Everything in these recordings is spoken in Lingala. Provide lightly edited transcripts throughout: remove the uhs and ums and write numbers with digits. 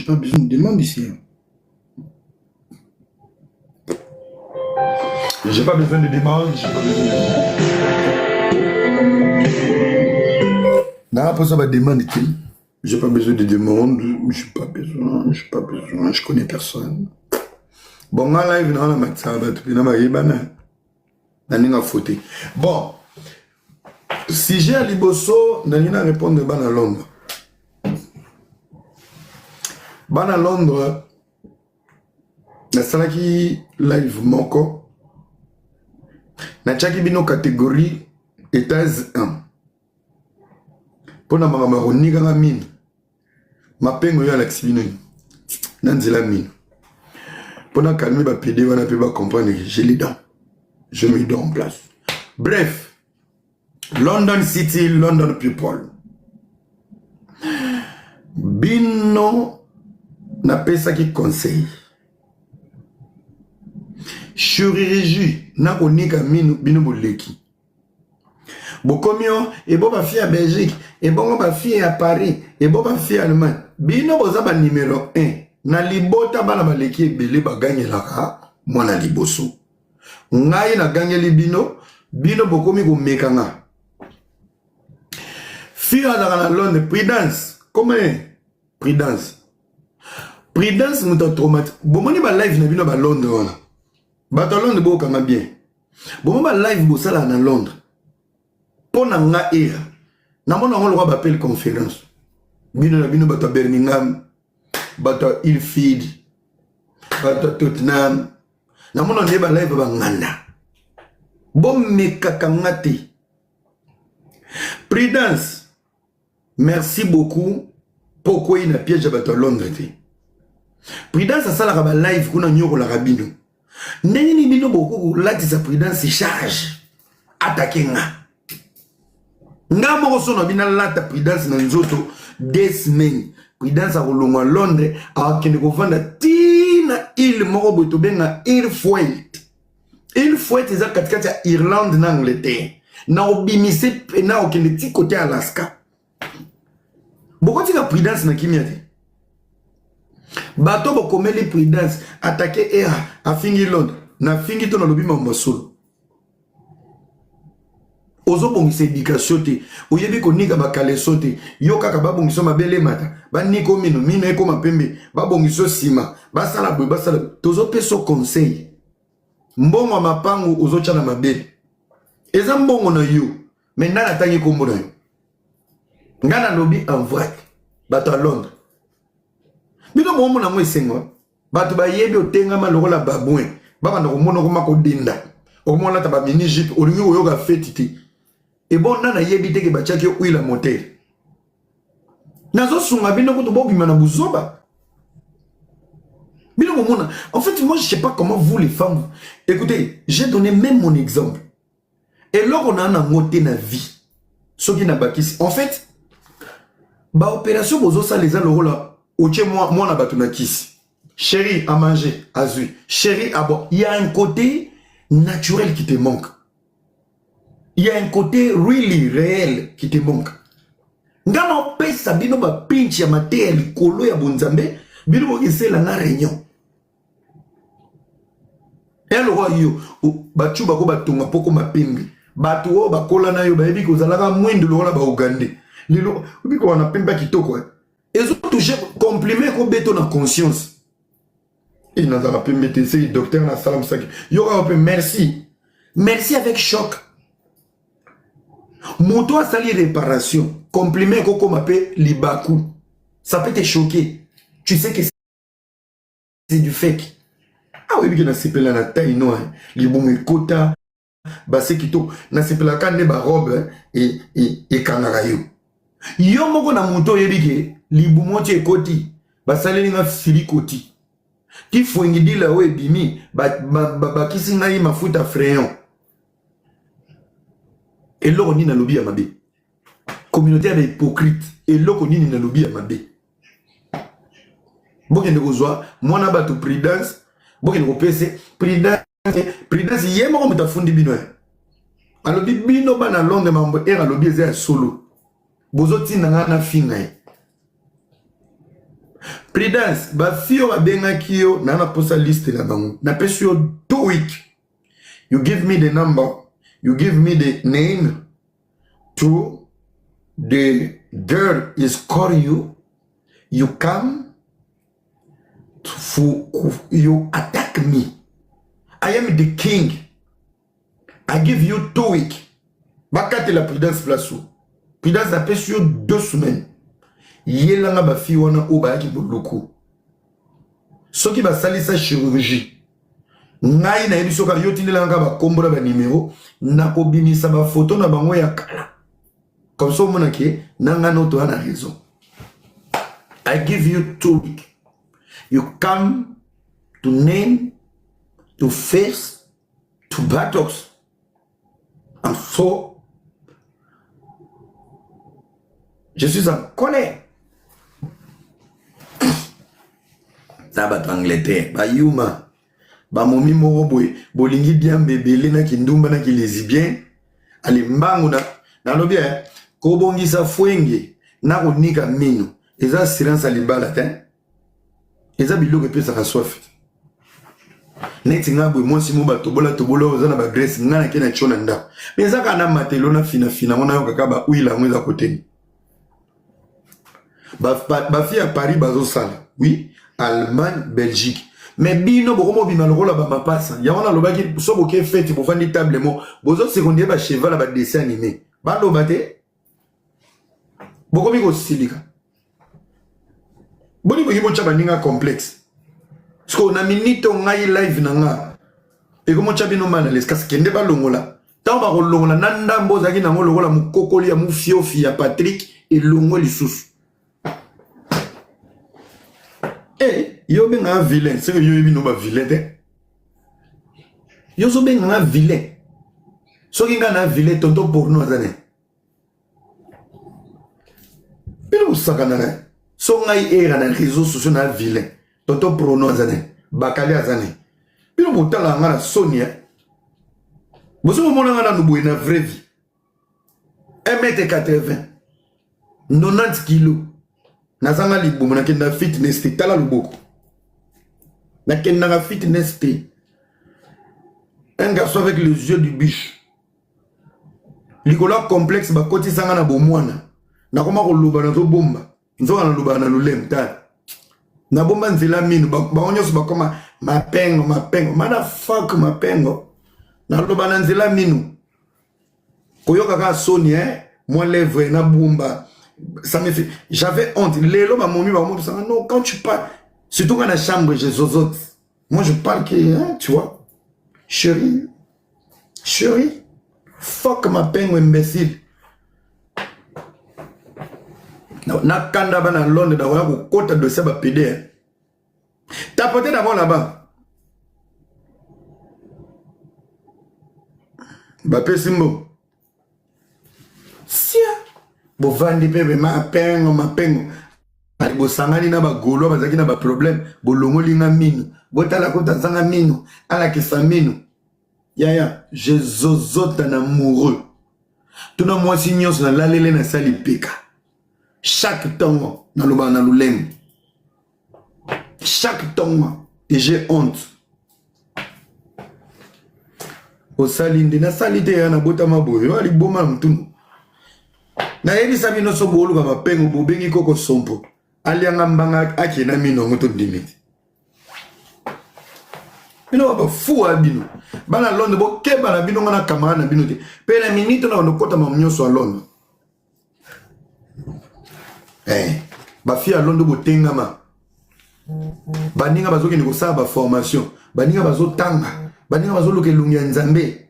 j'ai pas besoin de demande ici. J'ai pas besoin de demande, j'ai pas besoin de... Non, pour ça, va demander qui? J'ai pas besoin de demande, j'ai pas besoin, je connais personne. Bon, là, il vient dans la matin, bon, si j'ai à Liboso, je vais répondre à Londres. À Londres, na salaki live moko na chaki bino catégorie étage 1 pona mama ronika nga mine mapengo ya laxi bino na nzela mine pona calmer ba PD wana pe ba comprendre que j'ai les dents, je me donne en place. Bref, London City, London people, bino na pesa ki conseil chirurgie na konika minu bino boleki bokomio et bon ba fi à Belgique et bon ba fi à Paris et bon ba fi à Allemagne bino boza ba numéro 1 na libota bana baleki ebele ba ganyelaka mwana liboso ngai na ganyeli bino bokomi ko mekanga fi à Londres prudence comment prudence muta traumatique bomoni ba live na bino ba Londres wana bato Londres bo kama bien bomoni ba live bo sala na Londres pona nga era na mona ngolo ba appel conférence bino na bino bato Birmingham bato Ilford bato Tottenham na mona ne ba live ba nganda bom mekaka ngati prudence merci beaucoup pourquoi il na piège bato Londres te prudence asala ba live kuna nyoko la rabino ndenge ni bino beaucoup lati sa prudence charge attaquer nga moko sono bina lata prudence na nzoto des semaines prudence a kolongwa Londres a kende ko vanda tina il moko boto benga il faut eza katikati ya Irlande na Angleterre na obimise na okende ti côté Alaska bokoti ka prudence na kimia te bato bokomeli prudence attaquer era a fingi Londres na fingi to na lobi mambasolo ozo bongisa éducation te oyebi konika bakaleso te yo kaka babongiso mabele mata baniko mino ekoma pembe babongiso sima basala boye basala tozo peso conseil mbongo mapango ozo tcha na mabele eza mbongo na yo maintenant atangi kombo na yo ngana lobi en vrai bato à Londres bino momo na mwe sengo bato ba yebi otengama lokola babouin baba na komona ko makodinda okomona ta ba mini jeep olingi oyoka fetiti et bon nana yebi teke ba tchaki huile moteur nazo sunga bino ko to bobima na buzoba bino momona en fait moi je sais pas comment vous les femmes écoutez j'ai donné même mon exemple et là on a un moté na vie ce qui n'a bakisi en fait ba opération bozo ça les a le rôle oche moi na batuna kisi chérie à manger azui chérie à boire il y a un côté naturel qui te manque il y a un côté really réel qui te manque ngana pesa bino ba pinch ya mate ya likolo ya bonzambe bino bo kisela na réunion et le roi yo bachu bako batonga poko mapembe batu o bakola na yo ba yebi ko zalaka mwendo lokola ba ugande lilo biko wana pemba kitoko et ont touché comprimé ko beto na conscience il n'a pas pu mettre ce docteur na salam saki yo ka merci avec choc moto a sali réparation comprimé ko comme appelle libaku ça peut te choquer tu sais que c'est du fake ah oui biko na sepela na taille no libumu kota ba sekito na sepela ka ne ba robe et kangara yo moko na moto yebike libumo tie koti basaleli nga fili koti ti fwengi dila we bimi ba kisi ngai mafuta frayon et loko ni na lobi ya mabe communauté ya hypocrite et loko ni na lobi ya mabe bokende kozwa mwana bato prudence bokende kopese prudence ye moko mutafundi bino alobi bino bana Londres mambo era lobi eza ya solo bozo tina nga na finga Prudence, ba fio ba benga kio na na posa liste na bango. Na pesi yo 2 weeks. You give me the number, you give me the name to the girl is call you, you come you attack me. I am the king. I give you 2 weeks. Bakate la prudence place. Prudence na pesi yo 2 semaines. Yelanga ba fi wana o ba ki buluku. Soki ba salisa chirurgie. Ngai na ebiso ka yotinelanga ba kombola ba numéro na obimisa ba photo na bango ya kala. Comme ça mona ke nanga no to ana raison. I give you 2 weeks. You come to name, to face, to buttocks. And so je suis en colère. Tabat Angleterre, ba yuma, ba momi moro boy, bolingi bien bébé na kindumba na kilezibien, ali mbangu na lobia, kobongi sa fuenge, na konika mino, eza silence alibala ten, eza biloko pe sa soif. Neti nga boy mwasi mo ba tobola oza na ba grace nga na kena chona nda. Mais eza kana matelo na fina mona yo kaka ba uila mweza koteni. Ba fi à Paris bazo sala. Oui, Allemagne, Belgique. Mais bino bokomo bima lokola ba mapasa. Ya wana lobaki so boke fete bo fandi table mo. Bozo secondaire ba cheval ba dessin animé. Ba lo bate. Bokomi ko silika. Boni boki mo chaba ninga complexe. Sko na minito ngai live na nga. E komo chabi no mana les kas kende ba longola. Tant ba longola nanda mboza ki na ngo lokola mukokoli ya mufiofi ya Patrick e longo lisusu. Eh, yo ben un vilain, c'est que yo ebi no ba vilain te. Yo so ben un vilain. So ki nga na vilain tonto porno azane. Pero sakana na. So ngai era na réseaux sociaux na vilain. Tonto porno azane. Bakali azane. Pero motala nga na Sonia. Boso mona nga na nubu na vraie vie. 1m80. 90 kilos. Nazanga libumu na kenda fitness te tala luboko. Na kenda fitness te. Un garçon avec les yeux du biche. Likola complexe ba koti sanga na bomwana. Na koma ko luba na zo bomba. Nzo na luba na lulem ta. Na bomba nzela minu ba onyo so ba koma mapengo. Mana fuck mapengo. Na luba na nzela minu. Koyoka ka soni moi lèvre na bomba. Ça me fait. J'avais honte. Les lots, ma mamie, non, quand tu parles, surtout dans la chambre, j'ai zozote. Moi, je parle que, hein, tu vois. Chérie, fuck ma peine, imbécile. Na kanda ba na Londres, da wala ko kota de ça ba pédé. T'as porté d'abord là-bas. Ba pesimbo. Sia. Bo vandi pepe mapengo. Ali bo sangani na ba golo bazaki na ba problème. Bo longoli nga minu. Bo tala kota zanga minu. Ala kisa minu. Ya, je zozota na amoureux. Tuna mwasi nyonso na lalele na sali peka. Chaque temps na loba na lulem. Chaque temps et j'ai honte. O salinde na salite ya na bota maboyo ali boma mtunu. Na yebi sabi no so bolu ba mapengo bobengi koko sompo. Ali anga mbanga akena mino ngoto dimiti. Bino ba fu abino. Bana Londres bo keba na bino ngana kamara na bino te. Pe na minute na ndokota mamnyoso a Londres. Ba fi a Londres bo tengama. Baninga bazoki ni kosala ba formation. Baninga bazotanga. Baninga bazoluka elungi ya Nzambe.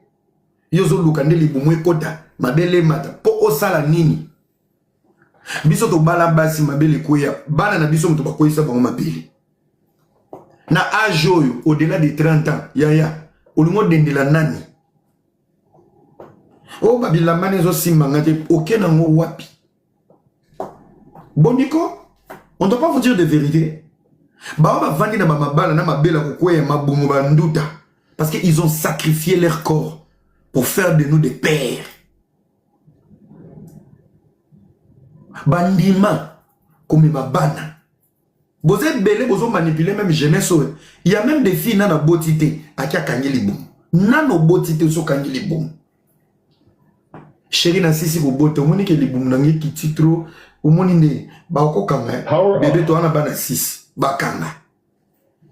Yo zo luka ndeli bumwe kota. Mabele mata po osala nini biso to bala basi mabele koya bana na biso muto bakoyisa bango mabele na âge oyo au-delà de 30 ans ya olingo dendela nani o babila mane zo simanga te okena ngo wapi boniko on doit pas vous dire de vérité ba vandi na mabala na mabela kokoya mabumu banduta parce que ils ont sacrifié leur corps pour faire de nous des pères. Bandima comme ma bana Vous êtes belé, vous manipulez même jeunesse. Il y a même des filles dans la beauté à qui a gagné les bons. Dans nos beauté sont gagné les bons. Chérie, na sisi vous beauté, on dit que les bons n'ont qui titre, au monde ne, bah au kanga, bébé toi na bana 6, bah kanga.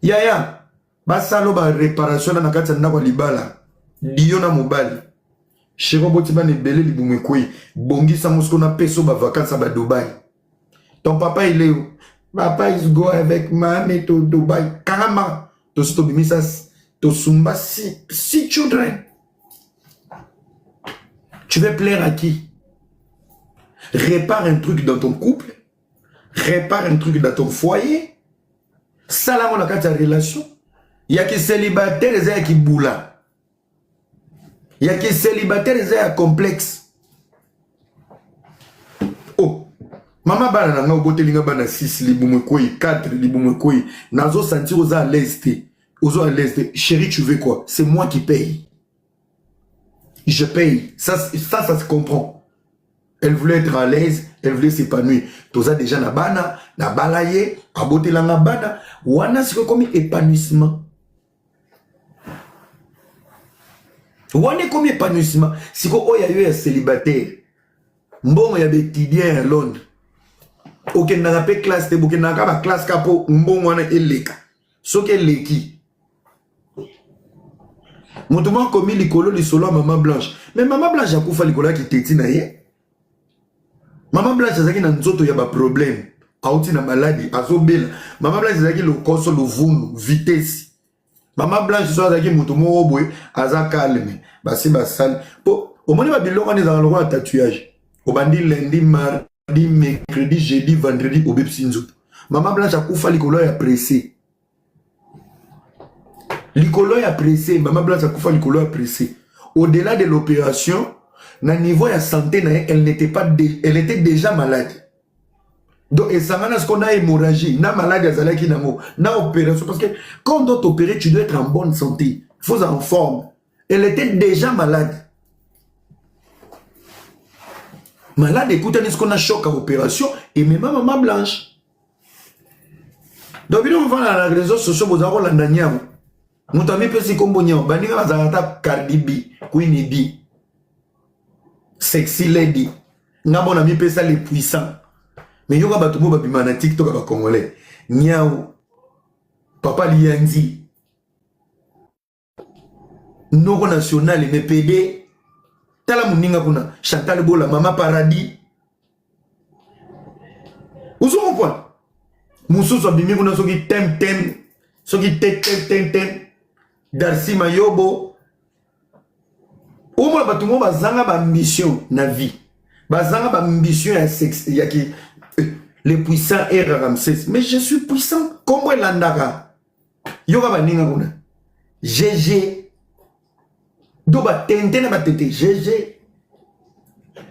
Yaya, bah salo bah réparation na kati na kwa libala, diyo na mobile. Chérie, beauté bah ne belé les bons me koi, bongi sa mousko na peso bah vacances à Dubaï. Ton papa il est où? Papa is go avec mamie to Dubaï. Karama. To sto bimisas. To sumba si children. Tu veux plaire à qui? Répare un truc dans ton couple. Répare un truc dans ton foyer. Salam on a ta relation. Il y a qui célibataire et il y a qui boula. Il y a qui célibataire et il y a complexe. Oh. Maman bana na nga obote linga bana 6 libumwe koi 4 libumwe koi nazo sentir aux à l'est. Aux à l'est. Chérie, tu veux quoi? C'est moi qui paye. Je paye. Ça se comprend. Elle voulait être à l'aise, elle voulait s'épanouir. Toza déjà na bana, na balaye, abote langa bana, wana c'est comme épanouissement. Wana comme épanouissement. Si ko oya yo ya célibataire. Mbongo ya étudiant à Londres. Ok, n'a pas classe, te bouquet n'a pas classe capo, mbon wana eleka. So ke leki. Montement commis l'icolo li solo à maman blanche. Mais maman blanche a koufa l'icolo qui téti na ye. Maman blanche a zaki na nzoto ya ba problème. Auti na maladie, azobela. Maman blanche a zaki le koso le vunu, vitesse. Maman blanche so zaki montement obwe, aza calme. Basi basal. Po, au moins ba biloko ni za lokona tatouage. Obandi lundi mardi. Mercredi, jeudi, vendredi, au Bepsinzo. Maman Blanche a koufa l'icolo ya pressé. L'icolo ya pressé. Maman Blanche a koufa l'icolo ya pressé. Au-delà de l'opération, na niveau ya santé, elle n'était pas, elle était déjà malade. Donc, et ça m'a ce qu'on a hémorragie. Na malade, azalaki nango. Na opération. Parce que quand on doit t'opérer, tu dois être en bonne santé. Il faut être en forme. Elle était déjà malade. Malade, écoute, est-ce qu'on a choc à opération et même maman blanche. Donc, on va à la réseau sociale, vous avez la dernière. Nous avons fait ce qu'on a dit, vous avez Cardi B, Queenie B, Sexy Lady. Nous avons fait ça les puissants. Mais il y a des gens qui ont TikTok à Congolais. Niao, Papa Lianzi, Noro National, les PD. Tala muninga kuna Chantal Bola, Mama Paradis. Où sont quoi? Moussou so bimi kuna soki tem soki tem Darcy Mayobo. Au moins batumo bazanga ba ambition na vie. Bazanga ba ambition ya sexe ya ki les puissants et Ramsès. Mais je suis puissant comme landaka. Yoga baninga kuna. GG. Doba tente na batete GG.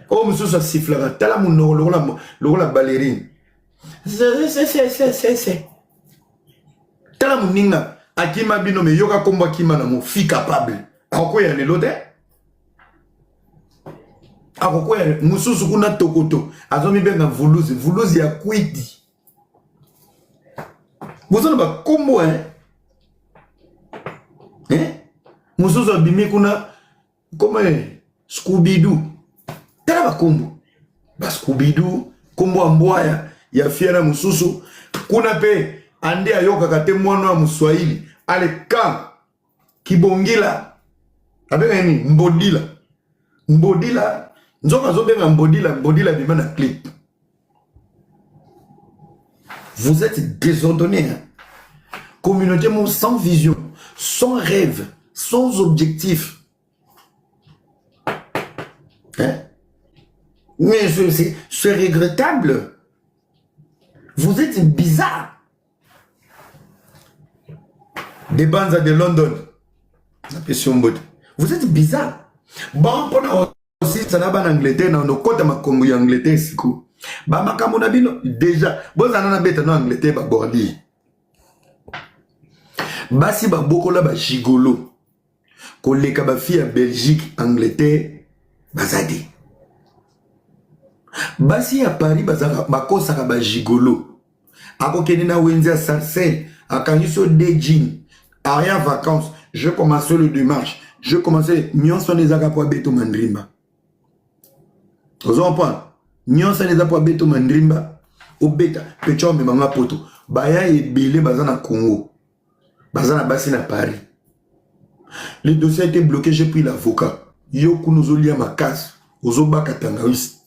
Oh monsieur ça sifflera. Tala mon la ballerine. C'est. Tala mon ninga. Akima bino me yoga komba kima na mo fi capable. Ako ya lelo de. Ako ya mususu kuna tokoto. Azomi benga vuluzi ya kwiti. Vous en ba kombo hein. Mususu bimi kuna comme Scooby-Doo. Tala ba kombo. Ba Scooby-Doo, kombo amboya ya fiera mususu. Kuna pe ande ayoka kate mwana wa Mswahili. Ale ka kibongila. Abega ni mbodila. Mbodila. Nzoka zobenga mbodila bima na clip. Vous êtes désordonnés. Hein? Communauté sans vision, sans rêve. Sans objectif. Hein? Mais c'est regrettable. Vous êtes bizarre. Des bandes de London. Vous êtes bizarre. Bon, pour aussi, ça n'a pas en Angleterre, dans nos côtes, ma combo en Angleterre, c'est cool. Bah, ma camonabino, déjà, bon, ça n'a pas été en Angleterre, bah, bordi. Bah, si, bah, beaucoup là, bah, gigolo. Koleka ba fille à Belgique, Angleterre, bazadi. Basi à Paris, bazaka, bakosa ba gigolo. Ako kenina wenzi à Sarcelles, à Kaniso de jeans, à rien vacances, je commençais le démarche, je commençais, nyon son des agapois beto mandrimba. Vous comprenez? Nyon son des agapois beto mandrimba, au beta, pecho me manga poto, baya et belé bazana Congo, bazana bassi na Paris. Le dossier a été bloqué, j'ai pris l'avocat. Yo kunuzoli à ma casse, ozo bakatanga, oui.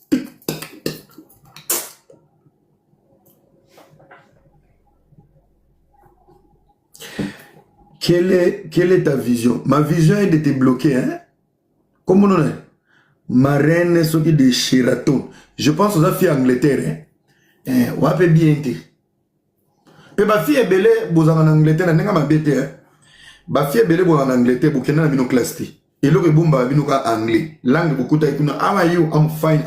Quelle est ta vision? Ma vision est de te bloquer, hein? Comment on est? Ma reine est sortie de Sheraton. Je pense aux filles Angleterre, hein? On va bien été. Et ma fille est belle, vous en Angleterre, n'a pas bête, hein? Ma fille est belle, vous en Angleterre, vous n'avez pas classe. Et là, vous avez anglais. Langue, beaucoup de temps, how are you? I'm fine.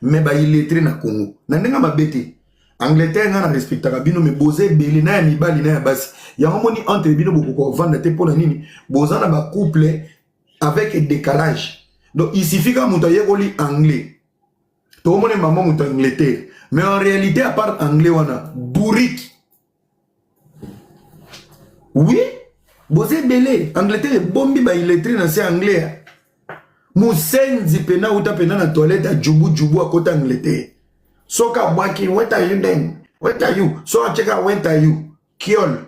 Mais il est très na Congo. N'a pas bête. Angleterre nga na respectaka bino me boze beli na ya mibali na ya basi ya moni entre bino boko vendre te pona nini boza na ba couple avec décalage. Donc il suffit que muta yekoli anglais to moni maman muta Angleterre mais en réalité à part anglais wana bourrique. Oui boze beli Angleterre bombi ba illettré na c'est anglais musenzi pena uta pena na toilette a jubu à côté Angleterre. Soka Waki, what are you then? What are you? So I check out what are you? Kiol.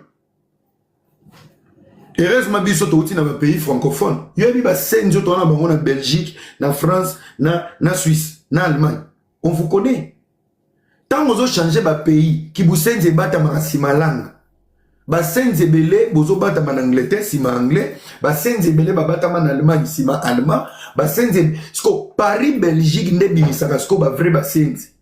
Heureusement, biso to uti na ba pays francophone. Yo bi ba senzo to na bango na Belgique, na France, na Suisse, na Allemagne. On vous connaît. Tant vous changer ba pays, ki bu senze bata ma sima langue. Ba senze belé, bozo bata ma Angleterre sima anglais, ba senze belé ba bata ma Allemagne sima allemand, ba senze sko Paris Belgique ne bimisaka sko ba vrai ba senze.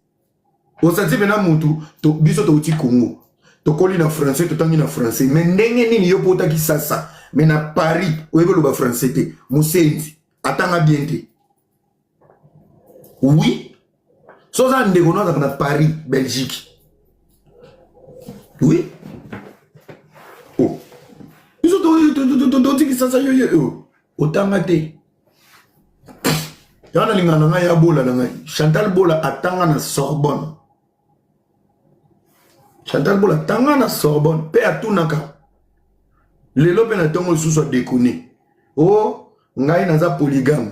Au senti maintenant mutu to biso to uti Congo to koli na français to tangi na français mais ndenge nini yo pota ki sasa mais na Paris oyebe lo ba français te musenzi atanga bien te oui so za ndeko no na Paris Belgique oui oh biso to ki sasa yo otanga te yana lingana nga ya bola na nga Chantal Bola atanga na Sorbonne. Chantal Bola tanga na Sorbonne pe atunaka lelo pe na tongo suso déconné oh ngai naza polygame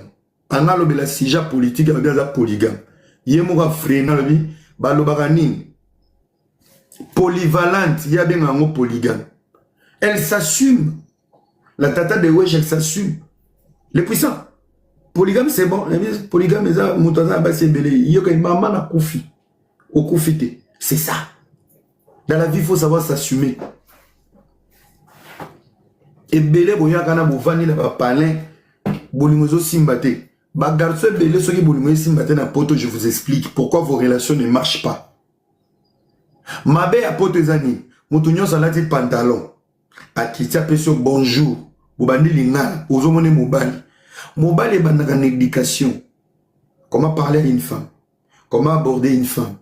analo bela sija politique ba za polygame yemo ka frena lobi balobaka nini polyvalente ya benga ngo polygame. Elle s'assume, la tata de Wesh elle s'assume, les puissants. Polygame c'est bon, polygame eza mutaza basi belé yoka mama na kufi okufite, c'est ça. Dans la vie, il faut savoir s'assumer. Et belé boya kana bovani la palin bolimozo simbate. Ba garçon belé soki bolimozo simbate na poto, je vous explique pourquoi vos relations ne marchent pas. Mabe a poto ezani, mutunyo salati pantalon. Akitia peso bonjour. Bobandi lingal, ozomone mobali. Mobali bandaka éducation. Comment parler à une femme? Comment aborder une femme?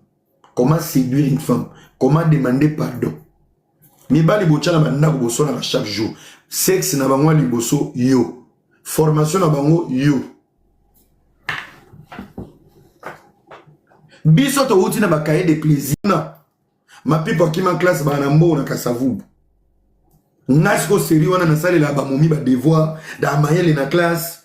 Comment séduire une femme? Comment demander pardon? Mibali bochala banda boso na chaque jour. Sexe na bango liboso yo. Formation na bango yo. Biso to uti na bakaye de plaisir na. Ma pipo ki man classe ba na mbo na kasavubu. Ngasko seri wana na sale la ba momi ba devoir da mayele na classe.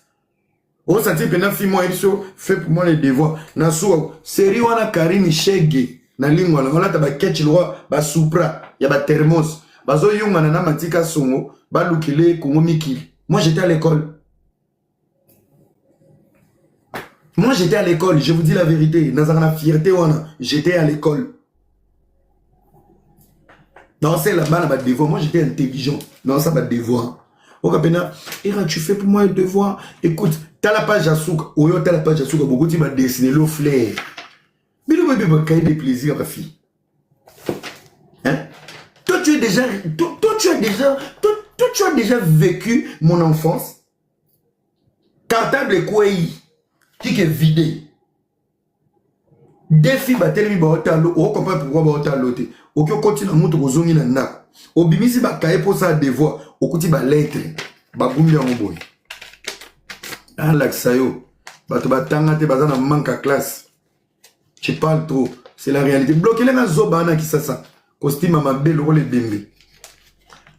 On senti pendant 6 mois il fait pour moi les devoirs. Na so seri wana Karine Shege. Na lingwa na wala taba ketch lwa ba supra ya ba thermos bazo yunga na matika songo ba lukile kongo mikili. Moi j'étais à l'école. Moi j'étais à l'école, je vous dis la vérité, nazana fierté wana, j'étais à l'école. Dans c'est là-bas na devoir, moi j'étais intelligent. Dans ça ba devoir. Okapena, Ira tu fais pour moi le devoir. Écoute, t'as la page à souk, oyo t'as la page à souk, beaucoup tu m'as dessiné le flair. Mais le bébé va cahier des plaisirs à ma fille. Hein? Toi, tu as déjà vécu mon enfance. Cartable et quoi qui est vidé. Des filles battent les baotalo. On comprend pourquoi baotalo. Ok, on continue à monter aux zones là. Au bimisi ba cahier pour ça devoir. Au côté ba lettre. Ba gumbi en boy. Ah l'axayo. Ba to batanga te bazana manque à classe. Tu parles trop, c'est la réalité. Bloquez les zoba qui ça. costume mabe lokola ebembe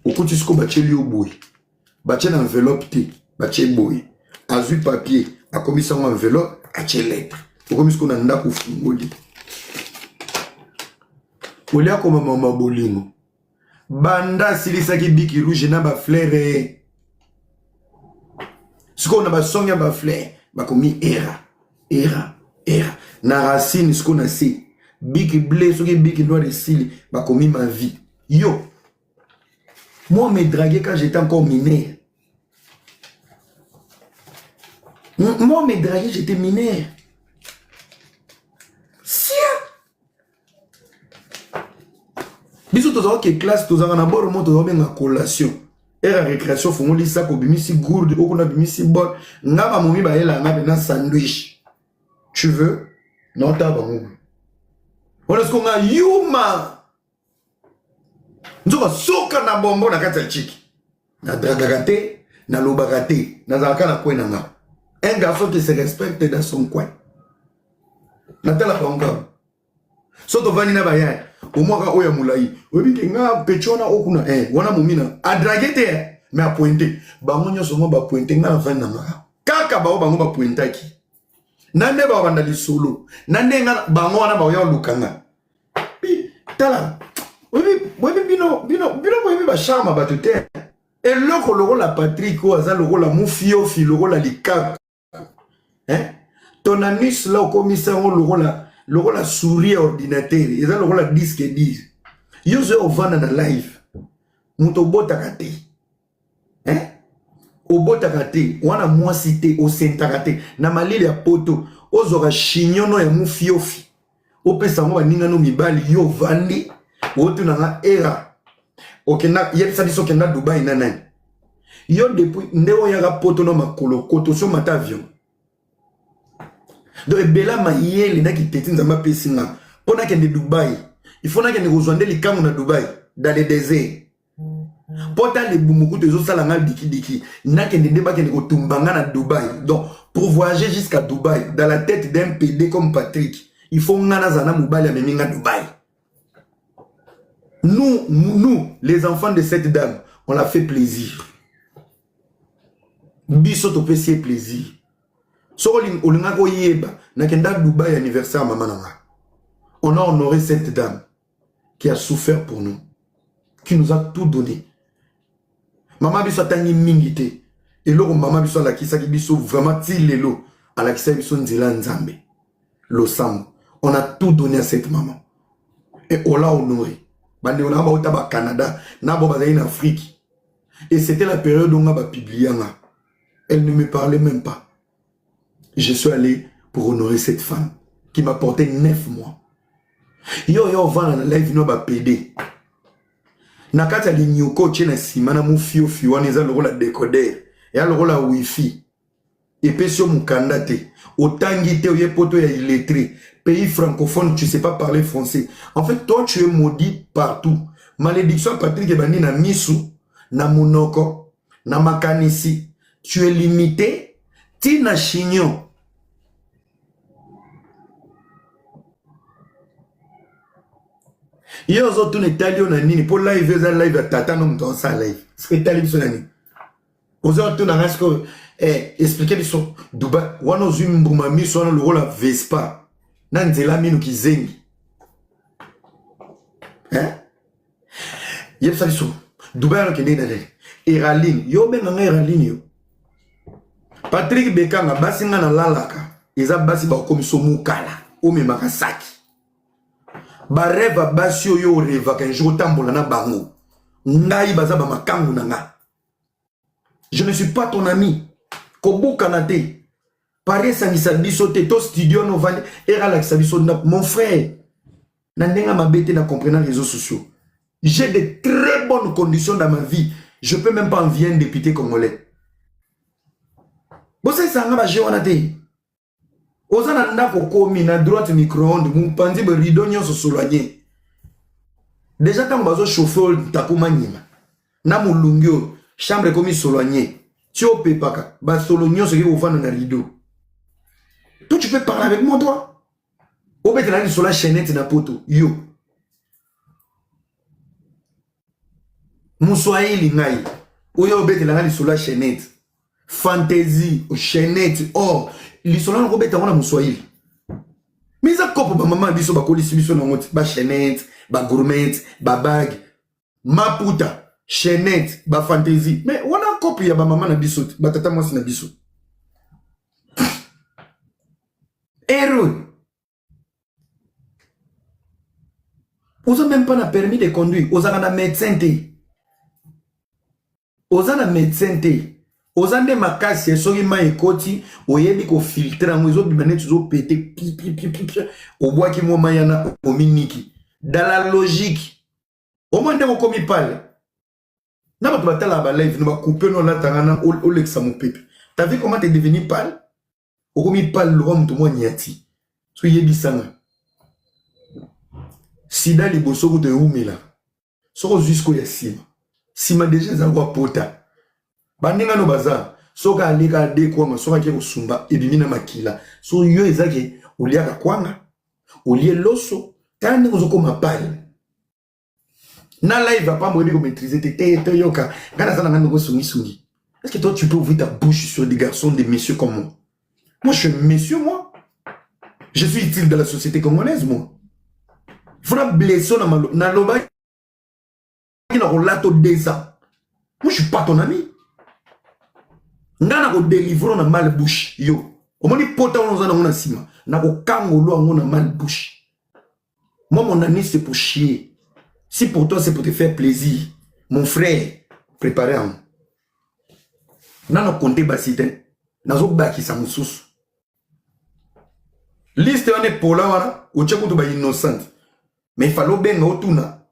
okuti siko batie li oboye batie na enveloppe te batie boye azwi papier akomisa ngo enveloppe atie lettre okomi siko na ndako fungoli olia koma mama bolingo banda silisaki biki rouge na ba fleur siko na basonga ba fleur bakomi era na racine siko na si biki bleu soki biki noir de sili bakomi ma vie yo moi on me draguait quand j'étais encore mineur moi on me draguait j'étais mineur biso tozala ke classe tozala na bord mo tozala benga collation era récréation fongoli sako bimisi gourde okuna bimisi bol ngaba momi ba yela ngabe na sandwich tu veux non ta ba mo on est-ce qu'on a yuma nzoka soka na bombo na kata chiki na dragagate na lobagate na zalaka na kwena nga un garçon qui se respecte dans son coin na tala panga soto vani na baya omwaka oya mulai obike nga pechona okuna wana momina adragete mais a pointé bango nyoso ngo ba pointé nga vana nga kaka ba bango ba pointaki nande ba banda li solo nande nga bango wana ba yo lukanga pi tala obi bino boyebi ba chama ba tute et loko loko la Patrick o aza loko la mufio fi loko la likaka ton anus là au commissaire loko la souris ordinateur eza loko la disque dire yo zo ovanda na live muto botaka te obotaka te wana mwasi te osentaka te na malili ya poto ozoka shinyono ya mufiofi opesa ngo baningano mibali yo vandi otu na era okenda yebisa biso kenda Dubai na nani yo depuis ndeo ya poto no makolo koto so mata avion donc bela mayele na kiteti nzamba pesinga pona kende Dubai il faut na kende kozwande likango na Dubai dans le désert pota le bumukuto ezo sala nga diki na kende deba kende kotumbanga na Dubai donc pour voyager jusqu'à Dubai dans la tête d'un PD comme Patrick il faut ngana zana mobali ameminga Dubai. Nous, les enfants de cette dame, on l'a fait plaisir. Biso to pesi plaisir. So olinga ko yeba na kenda Dubai anniversaire maman nanga. On a honoré cette dame qui a souffert pour nous, qui nous a tout donné. Maman biso tangi mingite. Et loko maman biso la kisaki biso vraiment tilelo à la kisaki biso nzela nzambe. Lo sam. On a tout donné à cette maman. Et on l'a honoré. Bande on a ba Canada, na ba en Afrique. Et c'était la période où on a publié. Elle ne me parlait même pas. Je suis allé pour honorer cette femme qui m'a porté 9 mois. Yo vend la live no ba PD. Nakata li nyoko tchena simana mu fio eza loko la décodeur. Et loko la wifi. Et puis sur mon candidat, autant guité ou poto ya illettré, pays francophone, tu sais pas parler français. En fait, toi tu es maudit partout. Malédiction Patrick Ebani na misu, na monoko, na makanisi. Tu es limité, ti na chignon. Yo zo tu ne talio na nini pour live live tata no mto sa live. C'est talio so na nini. Ozo tu na ngasko expliquer biso Dubai wana zumbuma miso wana lokola Vespa na nzela minu kizengi yebisa biso Dubai wana kende na le Eraline yo benga nga Eraline yo Patrick Bekanga basi nga na lalaka eza basi ba komiso mukala o memaka saki ba rêve basi yo rêve ka jour tambola na bango ngai baza ba makangu na nga. Je ne suis pas ton ami. Kobo Kanate, Paris Sangisa Bisote, to studio no vani, era la Sabiso, mon frère, Nandenga m'a bêté na comprenant les réseaux sociaux. J'ai de très bonnes conditions dans ma vie. Je peux même pas envier un député congolais. Vous savez, ça n'a pas été. Ozana ndako komi na droite micro-ondes, mon pandi be rideau nyonso soigné. Déjà tant bazo chauffeur takuma nyima. Na mulungyo, chambre komi soigné. Tu es au pépaka, Basolognon, ce qui est au fond de la rideau. Toi, tu peux parler avec moi, toi. Au bête, là, sur la chaînette, na poto. Yo. Moussoaïli ngai. Oyo bete la ngali sola chaînette. Fantaisie, chaînette, or. Lisola na bete ngona moussoaïli. Mais ça coupe ba maman biso ba kolisi biso na ngoti ba chaînette, ba gourmet, ba bag, maputa, chaînette, ba fantaisie. Mais on a coupe ya ba maman na biso, ba tata mwasi na biso. Héros. Vous n'avez même pas le permis de conduire. Vous avez un médecin. Vous avez un médecin. Vous avez un makasi. Vous avez un écoti. Vous avez un filtre. Vous avez un pété. Vous avez un miniki. Dans la logique. Au moins, vous avez un parle. Vous avez un live. Vous avez coupé nos latangana. Vous avez un pépé. Tu as vu comment tu es devenu pâle? Vous avez un parle. L'homme de moi niati. Soyez bisanga. Sida liboso de umela. Soko jusqu'au yasima. Sima déjà zangwa pota. Bandinga no baza. Soka alika de kwa soka ke usumba ebimina makila. So yo ezake uliaka kwanga. Ulie loso. Tande uzoko mapale. Na live va pas mourir maîtriser te yoka. Gana sana ngano ko sungi. Est-ce que toi tu peux ouvrir ta bouche sur des garçons, des messieurs comme moi? Moi je suis un monsieur moi. Je suis utile dans la société congolaise moi. Faut blesser na loba qui na relato 2 ans. Moi je suis pas ton ami. Ngana ko délivrer na mal bouche yo. Omoni pota on zana ngona sima. Na ko kangolo ngona mal bouche. Moi mon ami c'est pour chier. Si pour toi c'est pour te faire plaisir, mon frère, préparez un. Nano compter basite. Nazo baki sa mususu. Liste on est pour là wana, o tcheko to ba innocent. Mais il fallait bien autouna.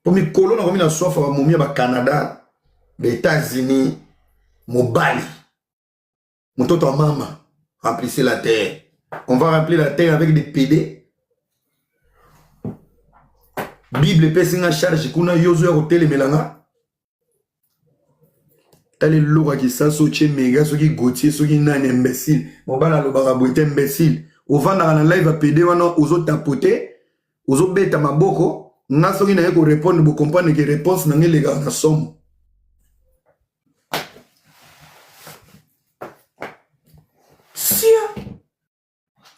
Pour mes colons, on a mis soif à Moumia, au Canada, les États-Unis, mon Bali. Mon toto maman, remplissez la terre. On va remplir la terre avec des PD. Bible, personne en charge, qu'on a Yosué au télé, Melanga. T'as les lourds qui sont sortis, méga, ceux qui gautier, ceux qui n'ont imbécile. Mon bala, le baraboué, imbécile. Au vent, dans la live à PD, on a aux autres tapoter. Aux autres bêtes à ma boko, n'a pas répondre, vous comprenez que réponse n'a les gars na somme. Si.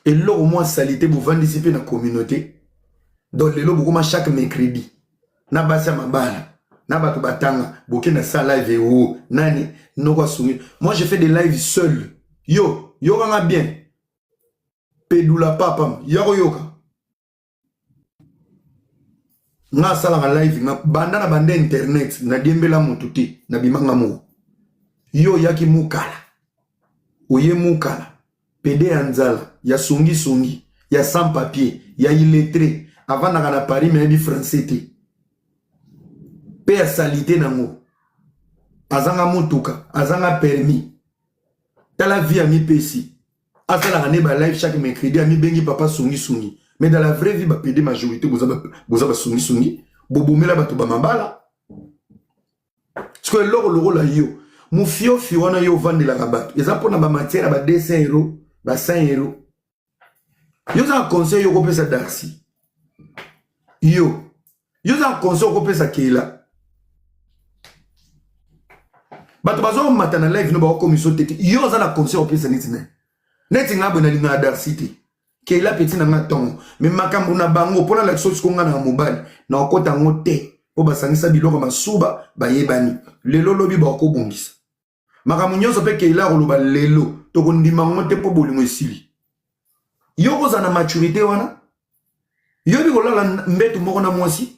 Et là au moins salité vous vendez ici dans la communauté. Donc les lots beaucoup chaque mercredi. Na basa ma balle. Na batu batanga. Boké na sa live ou nani no kwa soumis. Moi je fais des lives seul. Yo nga bien. Pedula papa. Yoka. Nga sala nga live nga banda na banda internet na diembela motuti na bimanga mo yo yaki mukala oye mukala pede anzala ya sungi ya sans papier ya illettré avant na Paris mais bi français te pe ya salité nango azanga mutuka azanga permis tala vie ami pesi asala ne ba live chaque mercredi ami bengi papa sungi. Mais dans la vraie vie, bah, PD majorité, vous avez sungi, bobomela bato ba mambala. Parce que l'or la yo, mon fio wana yo vendre la rabat. Ils ont na matière ba 200 €, ba 100 €. Yo za conseil yo kopesa Darcy. Yo za conseil yo kopesa Keila. Bato bazo matana live no ba commission tete. Yo za na conseil yo kopesa nitine. Neti ngabo na linga Darcy te. Keila petit na maton mais makambo na bango pona la chose ko ngana mobali na okota ngote po basangisa biloko masuba bayebani lelo lobi ba ko bongisa makambo nyonso pe Keila koloba lelo to ko ndima ngote po bolingo esili yo ko za na maturité wana yo bi kolala mbetu moko na mwasi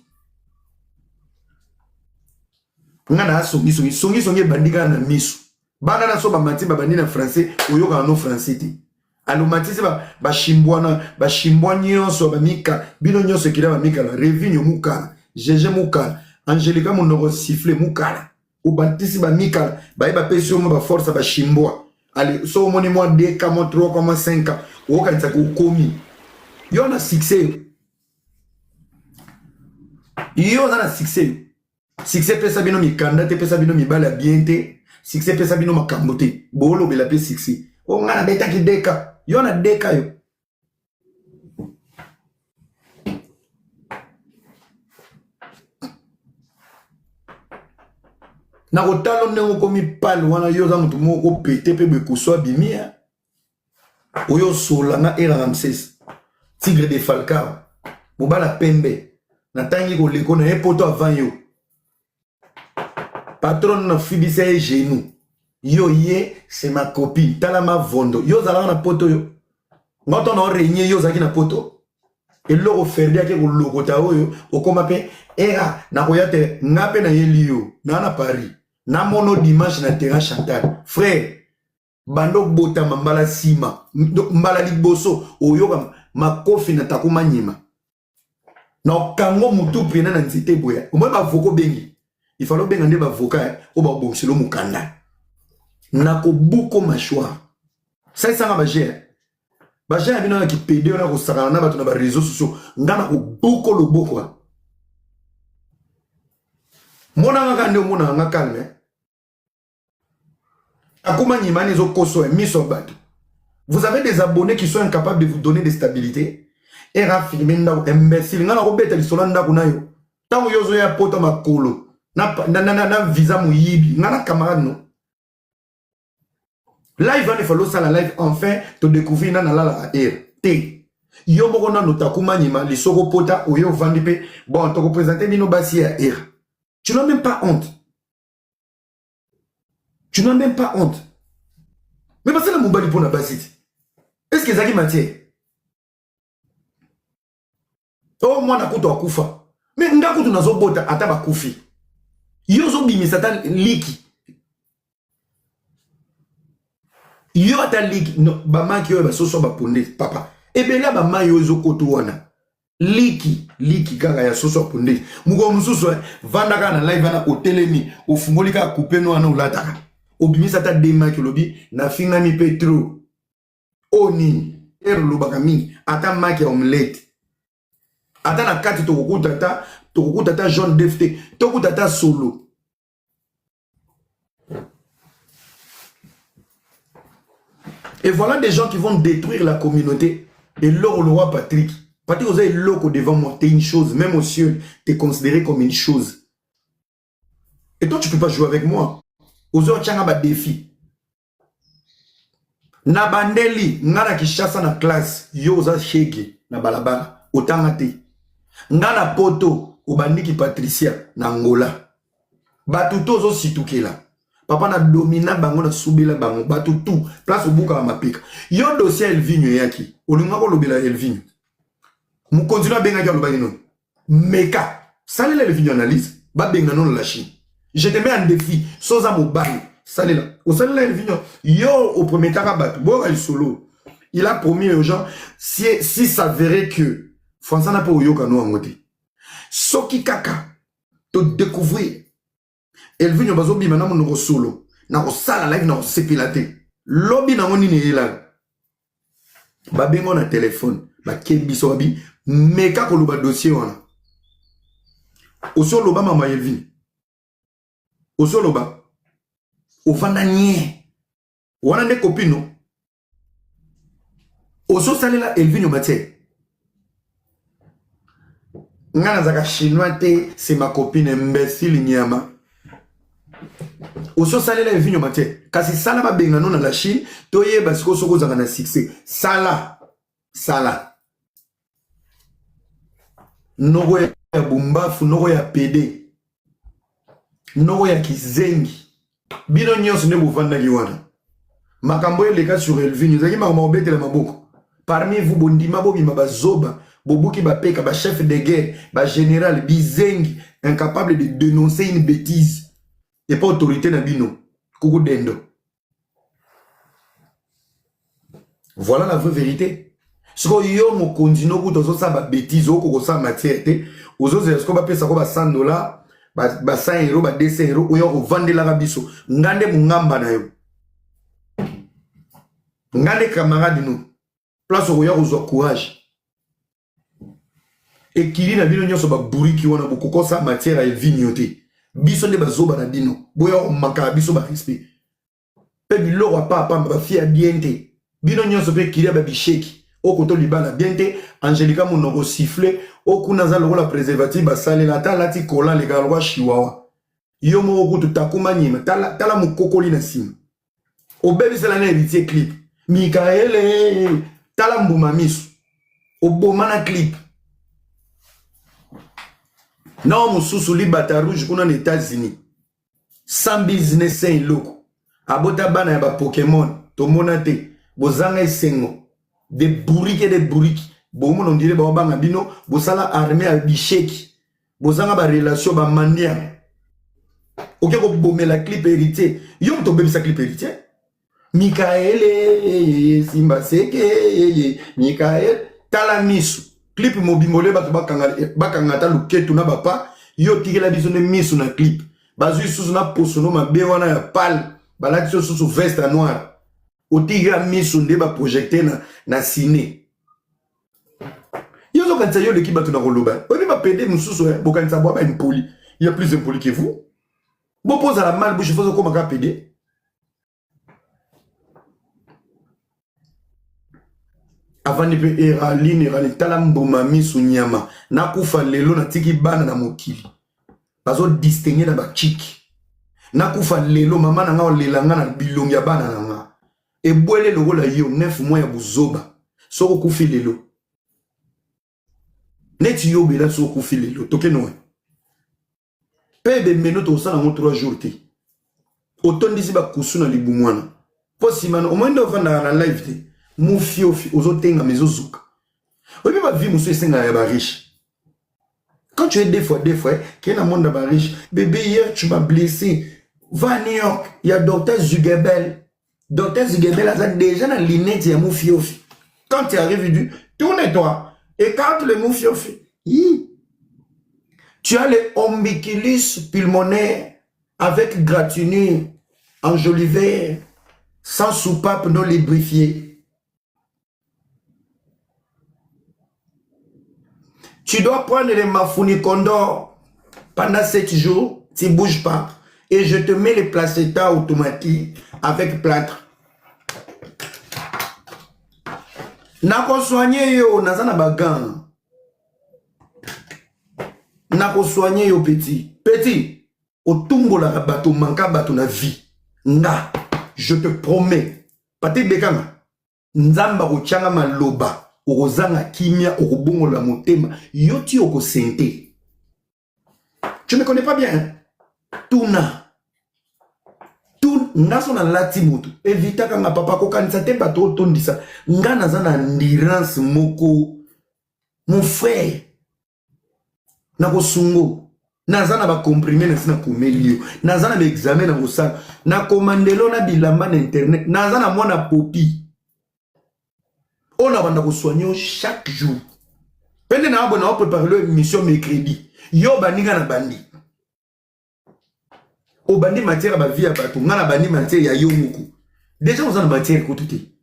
ngana songi bandika na misu bana na so ba mati ba bandina français oyoka no français ti Alomatisi ba shimbwa nyonso ba mika bino nyonso kila ba mika la revinyo mukala jeje mukala Angelica monoko siffler mukala ubatisi ba mika ba eba pesio mo ba force ba shimbwa allez so moni moi 2 ka mo 3 comme 5 ka o ka tsaka komi yo na succès succès pesa bino mikanda te pesa bino mibala bien te succès pesa bino makambo te bolo bela pe succès o ngana beta ki deka yo na deka yo Na kotalo ndenge komi pale wana yo za mutu moko pété pe bekoso abimia. Oyo sola na era Ramsès. Tigre de Falcao. Mobala pembe. Na tangi ko leko na epoto avant yo. Patron na fibisa e genou. Yo ye, c'est ma copine. Tala ma vondo. Yo zala na poto yo. Ngoto na régner yo zaki na poto. Et loro ferdi ake ko lokota oyo. Okoma pe era na koyate ngape na yeli yo. Na Paris. Na mono dimanche na terrain Chantal. Frère. Bando bota mbala sima. Mbala liboso. Oyo ma kofi na takuma nyima. Na kango mutu prena na nzite boya. Omwe ba voko bengi. Il fallait bien gagner avocat au bon c'est le mukanda. Nako beaucoup mâchoire. Ça ça va gérer. Ba gérer bino qui pédé na ko sakana na bato na ba réseaux sociaux. Ngana ko beaucoup le beau quoi. Mona nga kande mona nga calme. Akuma nyimani zo koso e miso bato. Vous avez des abonnés qui sont incapables de vous donner des stabilités. Et rafilme nda imbécile ngana ko beta li solanda kunayo. Tango yozo ya poto makolo. Na visa mouyibi, na camarade non. Live va ne falloir ça la live enfin te découvrir na la air. T. Yo moko na notakuma nyima li soko pota ou yo vandipe bon te représenter bino basi à air. Tu n'as même pas honte. Tu n'as même pas honte. Mais parce que la moubali pour na basiti. Est-ce que zaki matière? Oh moi na kuto akufa. Mais ndakutu nazo bota ataba kufi. Yozo bimi satan liki. Yo ata liki. No, ba ma ki yo ba soso ba ponde papa. Ebe la ba ma yozo koto wana. Liki kaka ya soso ponde. Mugo mususu vanda kana live na hotelemi ofungolika couper no ana ulataka. Obimi satan de ma ki lobi na finga mi petro. Oni ero lobaka mingi ata ma ki omelette. Ata na kati tokukuta ta jaune defte, tokuta ta solo. Et voilà des gens qui vont détruire la communauté. Et l'or le roi Patrick. Patrick, vous avez l'or devant moi. T'es une chose. Même aux cieux, t'es considéré comme une chose. Et toi, tu peux pas jouer avec moi. Aux autres, tu as un défi. Na bandeli, ngana kishasa na classe, yoza shege, na balabala, otangate. Ngana poto, obandiki Patricia, na Angola. Batuto zo situkela. Papa na domina bango na subela bango. Batutu, place obuka wa mapika. Yo dossier Elvinho yaki. Olunga ko lobela Elvinho. Mu continue benga ki aloba non. Meka. Sale la Elvinho analyse. Ba benga non la Chine. Je te mets en défi. Soza mobile. Sale la. O sale la Elvinho. Yo au premier tarabat. Bon il solo. Il a promis aux gens si ça verrait que François n'a pas eu yoka no amote. Soki kaka. Te découvrir. Elvinho bazo bima na monoko solo na ko sala live na ko sepilate lobby na ngoni ne la ba bengo na téléphone ba kebiso babi meka ko loba dossier wana osolo ba mama Elvinho osolo ba ofanda nye wana ne copino oso salela Elvinho maté ngana zaka chinois te c'est ma copine imbécile nyama. Oso salela Elvinho maté kasi sala ba benga non na la Chine toye basiko soko zanga na succès sala noko ya bumbafu noko ya PD noko ya kizengi bino nyonso ne bovanda liwana makambo eleka sur Elvinho zaki makambo obetela maboko parmi vous bondima bobima bazoba bobuki bapeka ba chef de guerre ba général bizengi incapable de dénoncer une bêtise. Et pas autorité na bino. Koukou dendo. Voilà la vraie vérité. Ce que yo mo continue ko tozo sa ba bêtise o ko sa matière te. Ozo est-ce ko ba pesa ko ba $100 ba 100 euros ba 200 euros o yo ko vandela ka biso. Ngande mu ngamba na yo. Ngande camarade nous. Place o yo ko courage. Et kili na bino nyoso ba buriki wana bu ko sa matière à Elvinho te. Biso ne bazoba na bino boya maka biso ba respect pe biloko papa ba fia biente bino nyonso pe kiria ba bisheki okoto libala biente Angelica monoko siffler okuna za lokola préservatif ba sale la ta lati kola le galwa chiwawa Yo mo kutu takuma nyima. Tala mukokoli na sim. Obebi sela na héritier clip. Mikaele. Tala mbuma misu. Oboma na clip. Non mususu li bata rouge kuna na États-Unis. Sans business sain loko. Abota bana ya ba Pokémon. Tomona te. Bozanga esengo. Des bourriques. Bomo on dirait ba banga bino. Bosala armée à bicheki. Bozanga ba relation ba mandia. Ok ko bomé la clip héritier. Yo to bébé sa clip héritier. Mikaele Simba Seke Mikael Talamisu. Clip mobimole bakangata luketu na bapa. Yo tigela biso ne misu na clip. Bazui susu na posono mabe wana ya pal. Balaki susu veste noire. Otiga misu nde ba projecter na ciné. Yo zo kanisa yo l'équipe batu na koloba. Oni ba pede mususu bokanisa boba impoli. Il y a plus impoli que vous. Bon pose à la mal bouche faut comme ka pede. Avant de pe eraline talamboma misu nyama. Na kufa lelo na tiki bana na mokili. Bazo distinguer na ba chiki. Na kufa lelo mama na nga olelanga na bilongi ya bana na nga. Ebwele logo la yo 9 mois ya buzoba. Soko kufi lelo. Neti yo bela soko kufi lelo. Toke noe. Pebe meno to sana mo 3 jours te. Otondi si ba kusu na libumwana. Posimano o mwendo vanda na live te. Mufiofi ozotenga mezozuka. Obi ba vie musu esenga ya ba riche. Quand tu es des fois, qui est dans le monde de ba riche, bébé hier tu m'as blessé. Va à New York, il y a docteur Zugebel. Docteur Zugebel a déjà dans l'inette ya mufiofi. Quand tu arrives, il dit tourne-toi, écarte le mufiofi. Tu as le ombiculus pulmonaire avec gratinure enjolivé, sans soupape non lubrifiée. Tu dois prendre les Mafuni Condor pendant 7 jours, tu ne bouges pas. Et je te mets les placentas automatiques avec plâtre. Nako soigner yo, nazana bagan. Nako soigner yo petit. Petit, au tumbo la bateau, manka bateau na vie. Nga, je te promets. Pati bekanga. Nzamba kochanga maloba. Orozanga kimia, orobongo la motema. Yoti oko sente. Tu me connais pas bien, hein? Tuna. Tuna. Nga sona lati moto. Evita kanga papa kokanisa te bato tondisa. Nga nazana ndirance moko. Mon frère. Nako sungo. Nazana ba comprimer na sina kumelio. Nazana ba examen na bosala. Na komandelo na bilamba na internet. Nazana mwana popi. On a soigner chaque jour. Pendant que on a préparé l'émission mercredi. Yo baninga na bandi. O bandi matière ba vie à bateau. Ngana bandi matière ya yo muku. Déjà vous en matière koutouté.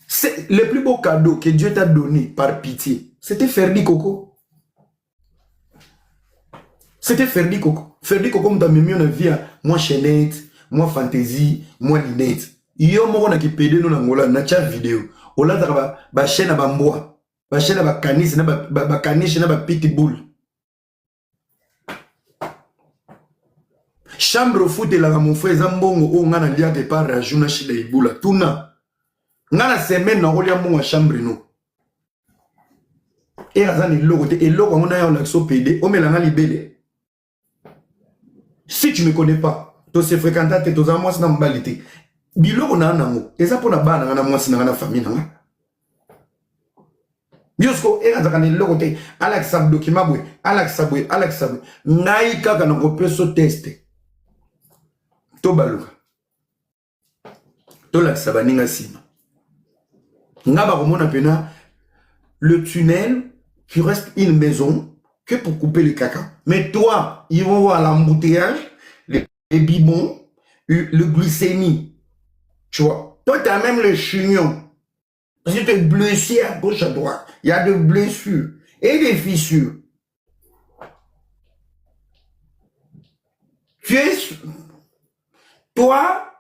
C'est le plus beau cadeau que Dieu t'a donné par pitié. C'était Ferdi Coco. C'était Ferdi Coco. Ferdi Coco m'a mis une vie à moi chaînette, moi fantaisie, moi linette. Yo moko na ki pede no na ngola na cha vidéo. Ola ba chaîne ba mboa. Ba chaîne ba canis na ba caniche na ba pitbull. Chambre foot la mon frère Zambongo o ngana lia te par rajuna shila ibula. Tuna. Ngana semaine na olia mo chambre no. Et azani logo te eloko ngona ya la so pede o melanga libele. Si tu me connais pas, to se fréquentate to za moi na mbalite. Biloko na nango eza pona bana na mwasi na famille nanga biosko era zakane loko te Alex Sabwe dokimabwe Alex Sabwe ngai kaka na kopeso test to baluka to la sabaninga sima ngaba komona pena le tunnel qui reste une maison que pour couper le caca, mais toi ils vont voir l'embouteillage, les bibons, le glycémie. Tu vois, toi, tu as même le chignon. Parce que tu es blessé à gauche, à droite. Il y a des blessures et des fissures. Tu es... Toi,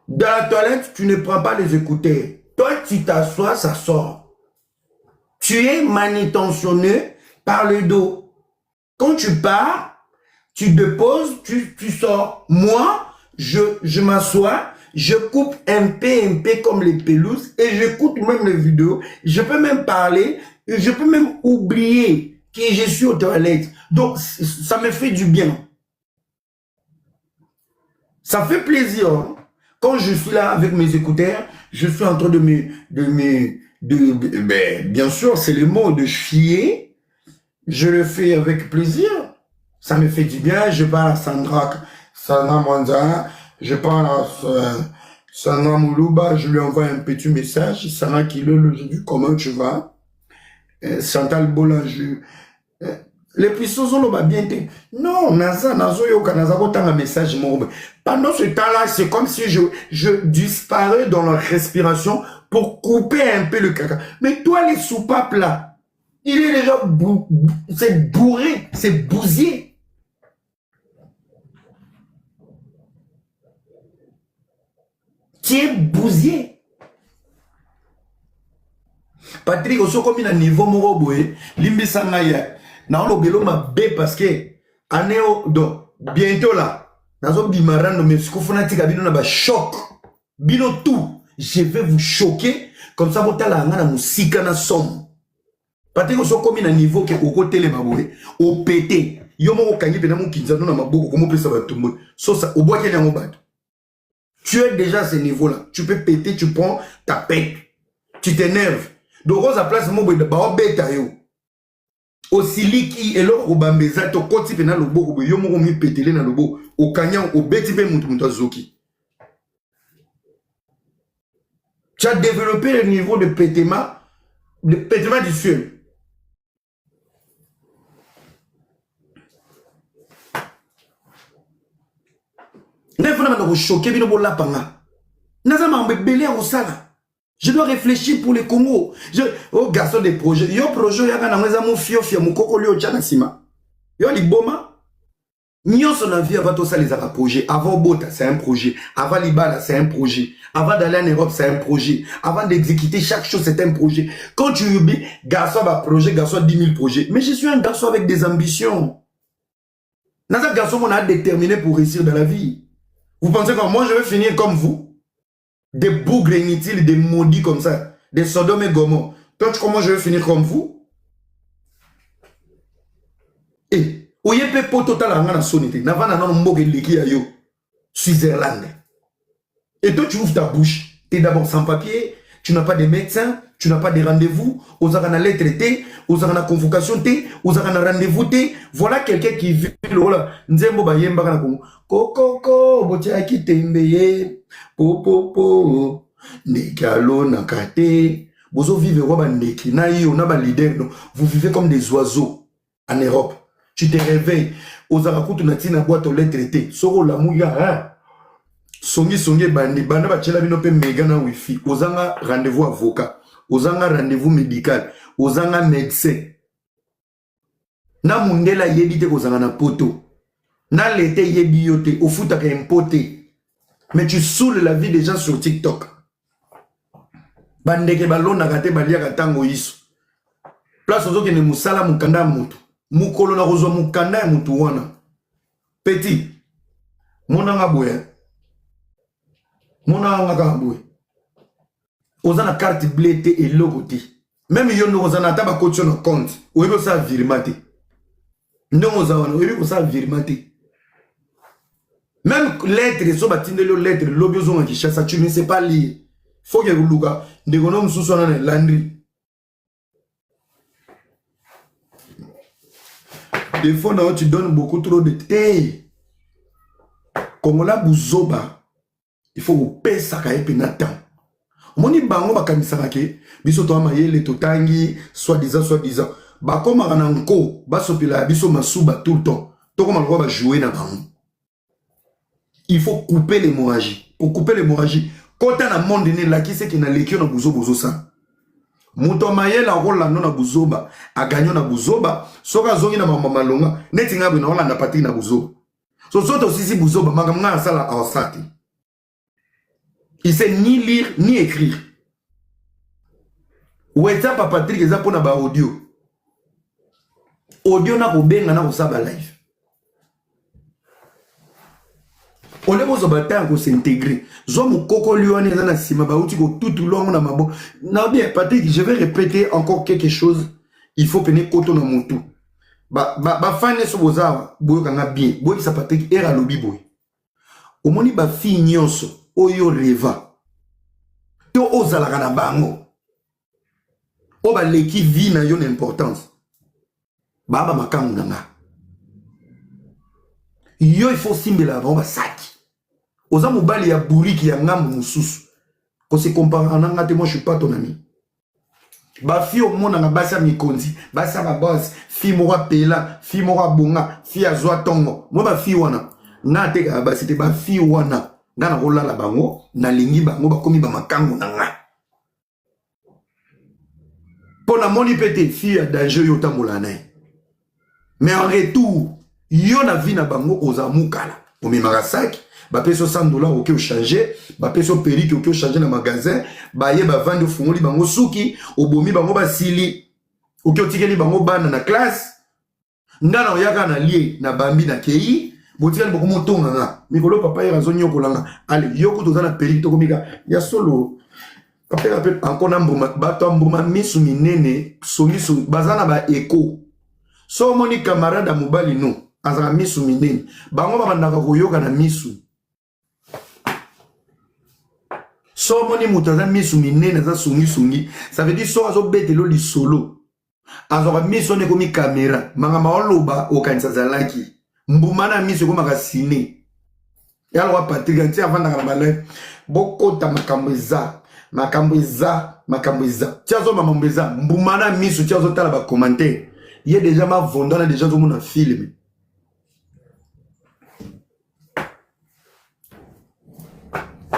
dans la toilette, tu ne prends pas les écouteurs. Toi, tu t'assois, ça sort. Tu es manutentionné par le dos. Quand tu pars, tu déposes, tu sors. Moi, je m'assois, je coupe un peu comme les pelouses et j'écoute même les vidéos. Je peux même parler, je peux même oublier que je suis aux toilettes. Donc, ça me fait du bien. Ça fait plaisir. Hein? Quand je suis là avec mes écouteurs, je suis en train bien sûr, c'est le mot de chier. Je le fais avec plaisir. Ça me fait du bien. Je parle à Sandra Mwanza. Je parle à Sandra Moulouba. Je lui envoie un petit message. Sandra Kilolo, je dis comment tu vas? Chantal Bola, les puissants sont bien. Non, nazo yoka un message. Pendant ce temps-là, c'est comme si je disparais dans la respiration pour couper un peu le caca. Mais toi, les soupapes là, il est déjà c'est bourré, c'est bousillé. Tu es bousillé. Patrick, on se comme un niveau moroboé, limbisanga ya. Na on obelo ma bé parce que anéo donc bientôt là. Nazo bimarando mais ce qu'on fanatique bino na ba choc. Bino tout, je vais vous choquer comme ça bota la ngana musika na somme. Patrick on se comme un niveau que au côté les baboué, au pété. Yo moko kangi pena mon kinza na maboko comment peut ça va tomber. So ça au bois qu'il y a en bas. Tu es déjà à ce niveau là. Tu peux péter, tu prends ta pète. Tu t'énerves. Donc on place mon boy de ba beta yo. Aussi liki et l'autre au bambeza to koti pena lobo yo mo mi pétélé na lobo au kanya au beti pe mutu zoki. Tu as développé le niveau de pétement du ciel. Ne faut pas choquer bino bola panga. Naza ma mbelé au sala. Je dois réfléchir pour les Congo. Oh, garçon des projets. Yo projet ya kana mweza mu fio mu koko lio tchana sima. Yo li boma. Nyon son avis avant tout ça les projets. Avant Bota, c'est un projet. Avant Libala, c'est un projet. Avant d'aller en Europe, c'est un projet. Avant d'exécuter chaque chose, c'est un projet. Quand tu oublies, garçon va projet, garçon 10 000 projets. Mais je suis un garçon avec des ambitions. Dans un garçon, on a déterminé pour réussir dans la vie. Vous pensez que moi, je vais finir comme vous? Des bougres inutiles, des maudits comme ça, des Sodome et Gomorrhe. Toi, comment je vais finir comme vous? Et, où y a peu pour total en a sonité, n'a pas un mot qui est yo, Switzerland. Et toi, tu ouvres ta bouche, tu es d'abord sans papier, tu n'as pas de médecin, tu n'as pas de rendez-vous, aux arana lettre T, aux arana convocation T, aux arana rendez-vous T. Voilà quelqu'un qui vit là, nzembo ba yemba kana kongo. Kokoko, botia ki tembeye. Po nekalo nakate bozo vive wa bandeki na yo na ba leader no vous vivez comme des oiseaux en Europe. Tu te réveilles aux arakutu na tina boîte aux lettres T soko la muya hein songi bandi banda ba chela bino pe mega na wifi ozanga rendez-vous avocat ozanga rendez-vous médical ozanga médecin na mundela yebite kozanga na poto na l'été yebi yote ofuta ka impoté. Mais tu saoules la vie des gens sur TikTok. Bandeke balon nakate balia tango iso. Place ozo ke ne musala mukanda mutu. Mukolo na rozo mukanda mutu wana. Petit. Mona ngabwe. Mona ngabwe. Ozana carte bleue et logo te. Même yo no ozana taba coach no compte. Oyebo sa virimate. Non ozana oyebo sa virimate. Même lettres, so batinde les lettres, l'obiozo qui chasse, tu ne sais pas lire. Faut que vous luga, de gonom sous son landry. Des fois, tu donnes beaucoup trop de thé. Comme la bouzoba, il faut vous payer ça quand il y a temps. Moni bango bakanisaka ke, biso to amayele totangi, soi-disant. Bakoma rananko, basopila biso masuba tout le temps. Toko malwa ba jouer na bango. Il faut couper l'hémorragie. Pour couper l'hémorragie, quand on a un monde là, qui c'est qui n'a l'équipe dans Bouzo ça? Mouton maïe la rôle là non na Bouzoba, a gagné na Bouzoba, soka zongi na mama longa, netinga bina on na pati na Bouzo. So soto aussi Bouzoba, magamna sala a osati. Il sait ni lire ni écrire. Ou est ça Patrick eza pona ba audio. Audio na ko benga na ko saba live. Ole bozo bata ko s'intégrer. Zo mo koko lione na sima ba uti ko tout long na mabo. Na bien Patrick, je vais répéter encore quelque chose. Il faut peine koto na mutu. Ba fane so bozawa boyo kanga bien. Boyo sa Patrick era lobi boy. Omoni ba fi nyonso oyo reva. To ozala na bango. O ba leki vi na yo n'importance. Baba makangu nanga. Yo il faut simbela ba ba saki. Oza mobali ya buriki ya ngambu mususu. Ko se compare nanga te moi je suis pas ton ami. Ba fi o mona nga basa mikonzi, basa ba boss, fi mo wa pela, fi mo wa bonga, fi azwa tongo. Mo ba fi wana. Na te ka ba c'était ba fi wana. Na na rola la bango, na lingi bango ba komi ba makangu nanga. Pona moni pete fi ya danger yo tambola nae. Mais en retour, yo na vi na bango oza mukala. O mi marasaki, ba peso $100 oké o changer, ba peso periki oké o changer na magasin, ba ye ba vendre fungoli bango suki, obomi bango ba sili, oké o tikeli bango bana na classe. Ngana oyaka na lie na bambi na kei, botikali boko motonga nga. Mikolo papa ye razo nyoko langa. Ale yoko toza na periki toko mika ya solo. Après encore na mbuma bato mbuma misu minene, somisu bazana ba eko. So moni camarade mobali no, azaka misu minene. Bango ba bandaka koyoka na misu. So moni mutaza misu minene za sungi. Ça veut dire so azo betelo li solo. Azo misu ne komi caméra. Manga maoloba okanisa zalaki. Mbuma na misu ko maka ciné. Yalo wa Patrick anti avanda na balai. Boko ta makambeza. Makambiza. Tiazo mamambeza. Mbuma na misu tiazo tala ba commentaire. Il y a déjà ma vendana déjà tout le monde a filmé.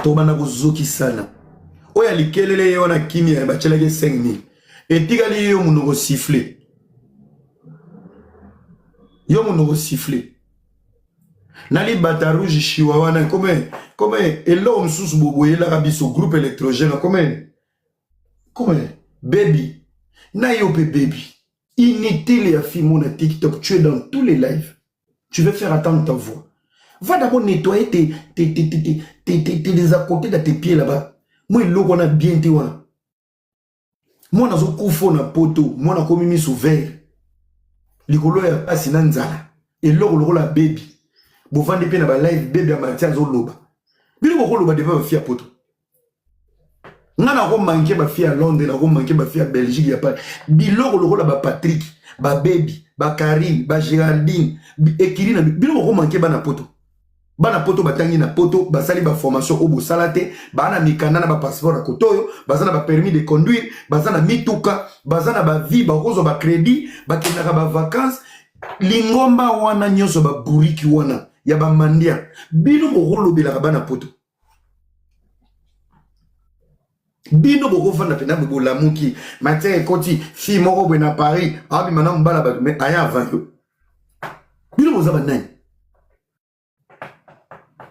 Tobana kuzuki sana. Oya likelele yo na kimia ya bachelage 5000. Etikali yo munoko siffler. Yo munoko siffler. Nali bata rouge chihuahua na comme elo msusu boboye la rabiso groupe électrogène comme baby na yo pe baby. Inutile ya filmo na TikTok, tu es dans tous les lives. Tu veux faire attendre ta voix. Va d'abord nettoyer tes à côté de tes pieds là-bas. Moi, il on a bien te wana. Moi, na zo kufo na poto. Moi, na komi mi sous verre. Likolo ya pasi na nzala. Et loko la baby. Bo vande pe na ba live baby ya matia zo loba. Bili ko loba deva ba fia poto. Nana ko manke ba fia Londres, na ko manke ba fia Belgique ya pa. Biloko lokola ba Patrick, ba baby, ba Karine, ba Géraldine, Ekirina, biloko ko manke ba na poto. Bana poto batangi na poto, basali ba formation obo salate, bana mikanda na ba passeport à kotoyo, bazana ba permis de conduire, bazana mituka, bazana ba vie, ba kozo ba crédit, ba kendaka ba vacances, lingomba wana nyoso ba buriki wana, ya ba mandia. Bino ko lobela bana poto. Bino boko fanda pena bo lamuki, matin ekoti, fi moko bwe na Paris, abi mana mbala ba mais aya avant yo. Bino boza ba nani?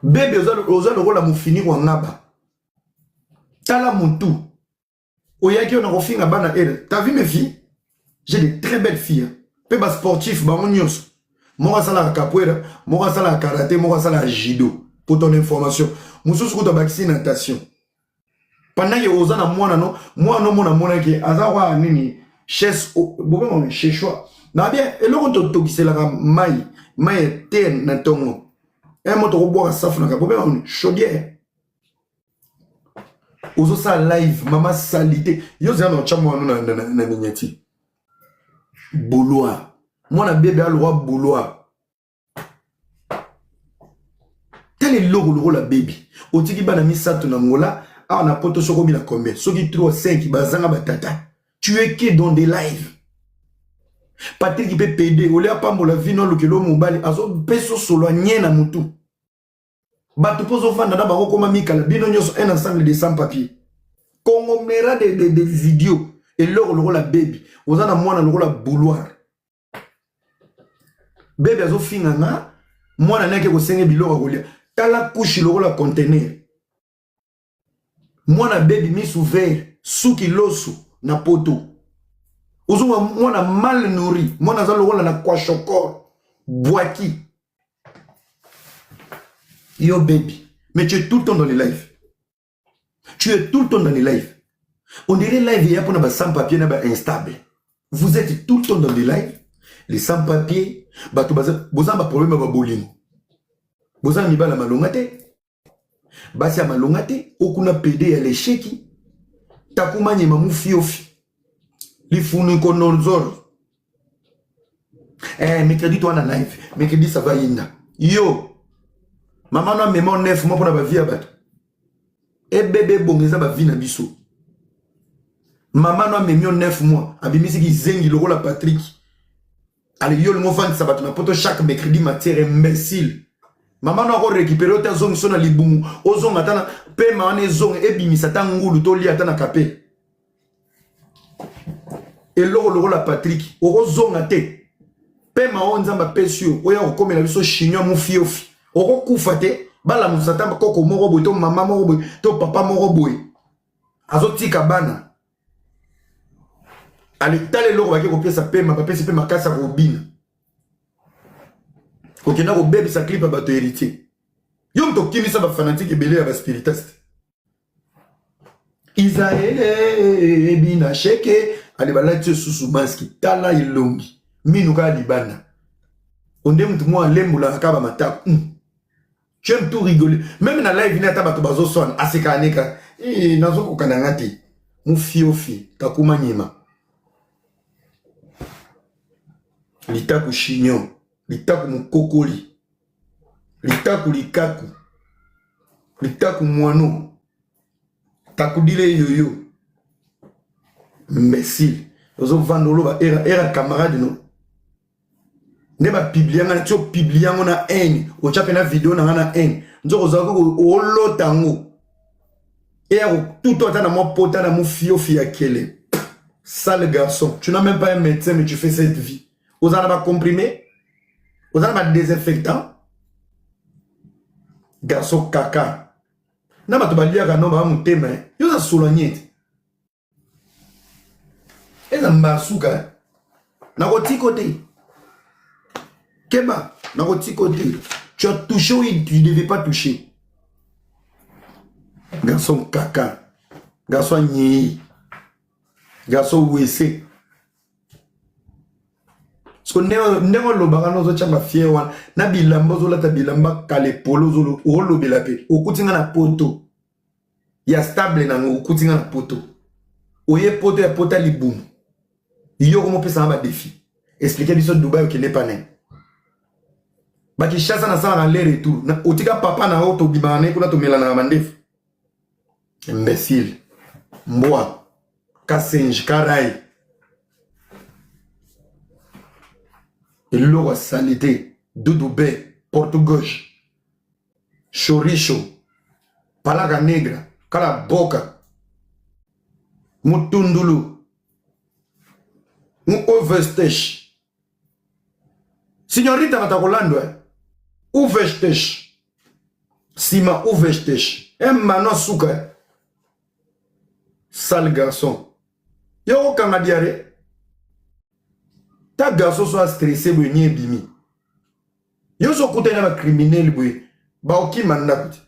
Bébé oza lokola mufini kwa ngaba. Tala muntu. Oyaki on a refinga bana elle. T'as vu mes filles? J'ai des très belles filles. Pe ba sportif ba onyos. Moi ça la capoeira, moi ça la karaté, moi ça la judo. Pour ton information. Mususu ko to vaccine natation. Pendant que oza na mwana no, mwana mona mona ki azawa nini chess bobe mon chechwa. Na bien, eloko to tokisela ka mai te na tongo. Un moto boire saf na kabombe on chaudière. Ozo sa live mama salité. Yo za no chamo na minyati. Bouloir. Moi na bébé a le roi bouloir. Tel est logo la baby. Otiki bana misato na ngola, a na poto soko mi na combien? Soki 3 5 bazanga batata. Tu es qui dans des lives? Patrick qui peut péder, ou léa pambo la vie non le kilo mobile, azo peso solo nye na mutu. Batu pozo fanda na bako koma mikala, bino nyoso un ensemble de sans papier. Congomera des idiots. Et l'or la baby. Ozana mwana la bouloir. Baby azo finga nga, mwana neke ko senge biloko kolia. Tala couche la conteneur. Mwana baby mis ouvert, suki loso na poto. Ozuma mwana mal nourri, mwana za lokola na kwa chokor, boaki. Yo baby. Mais tu es tout le temps dans les lives. Tu es tout le temps dans les lives. On dirait live, il y a pour sans papier, instable. Vous êtes tout le temps dans les lives. Les sans papier, vous avez un problème avec bolingo. Vous avez un malongate. Basi ya malongate, okuna PD à l'échec. Takuma nyema mufiofi. Lifunu kononzor. Mercredi toi na live. Mercredi ça va yinda. Yo. Maman no mémoire 9 mois pour la vie à battre. Et bébé bongeza ba vie na biso. Maman no mémoire 9 mois. Abimisi ki zengi loko la Patrick. Allez yo le mo fan ça battre na poto chaque mercredi matière imbécile. Maman no ko récupérer ta zone sona libumu. Ozong atana pe maane zong ebimisa tangulu to li atana kapé. Et loko la Patrick. Oko zong ate. Pe maonza ma pesio. Oya ko komela biso chignon mu fiofi. Oko kufate bala musatamba koko moko boy to mama moko boy to papa moko boy azoti kabana ali tale loko baki ko pesa pema papa pesa pema kasa ko bina okena ko bebe sa clip ba to héritier yo mto kimisa ba fanatique belé ya ba spiritiste Isaël bina sheke ali bala tse susu maski tala ilongi minuka libana onde mtu mo alembula akaba matako tu aimes tout rigoler. Même dans la live, il y a des bazo son. Aseka aneka. Nazo kokanangati. Mu fiofi. Takuma nyema. Litaku chignon. Litaku mukokoli. Litaku likaku. Litaku mwano. Takudile yoyo. Imbécile. Ozo vandolo ba era camarade no. Neba piblianga na tio piblianga na haine o chape na vidéo na na haine nzo ozako o lotango et tout autant na mo pota na mo fio fia kele sale garçon tu n'as même pas un médecin mais tu fais cette vie aux en ba comprimé aux en ba désinfectant garçon caca na ba to ba lia ka no ba mutema yo za solanyete eza mbasuka na koti côté Keba, dans votre côté, tu as touché ou tu ne devais pas toucher. Garçon caca, garçon nié, garçon ouessé. Parce que nous avons le baran, nous avons fier, na bilamba zola ta bilamba kale polo zolo, o lo belape, o kutinga na poto. Ya stable na o kutinga na poto. O ye poto ya pota libum. Yo comment peut ça ba défi. Expliquez biso Dubaï qui n'est pas né. Baki chasa na sala na l'air et tout. Otika papa na auto bimane kuna to melana na mandefu. Imbécile. Mboa. Kasenj karai. Elora salité. Doudoubé. Porte gauche. Choricho. Palaga negra. Kala boca. Mutundulu. Mu overstech. Signorita matakolando Uvestech. Sima Uvestech. Mano suka. Sale garçon. Yo kanga diare. Ta garçon soit stressé bo nye bimi. Yo so koute na criminel bo. Ba oki mandakuti.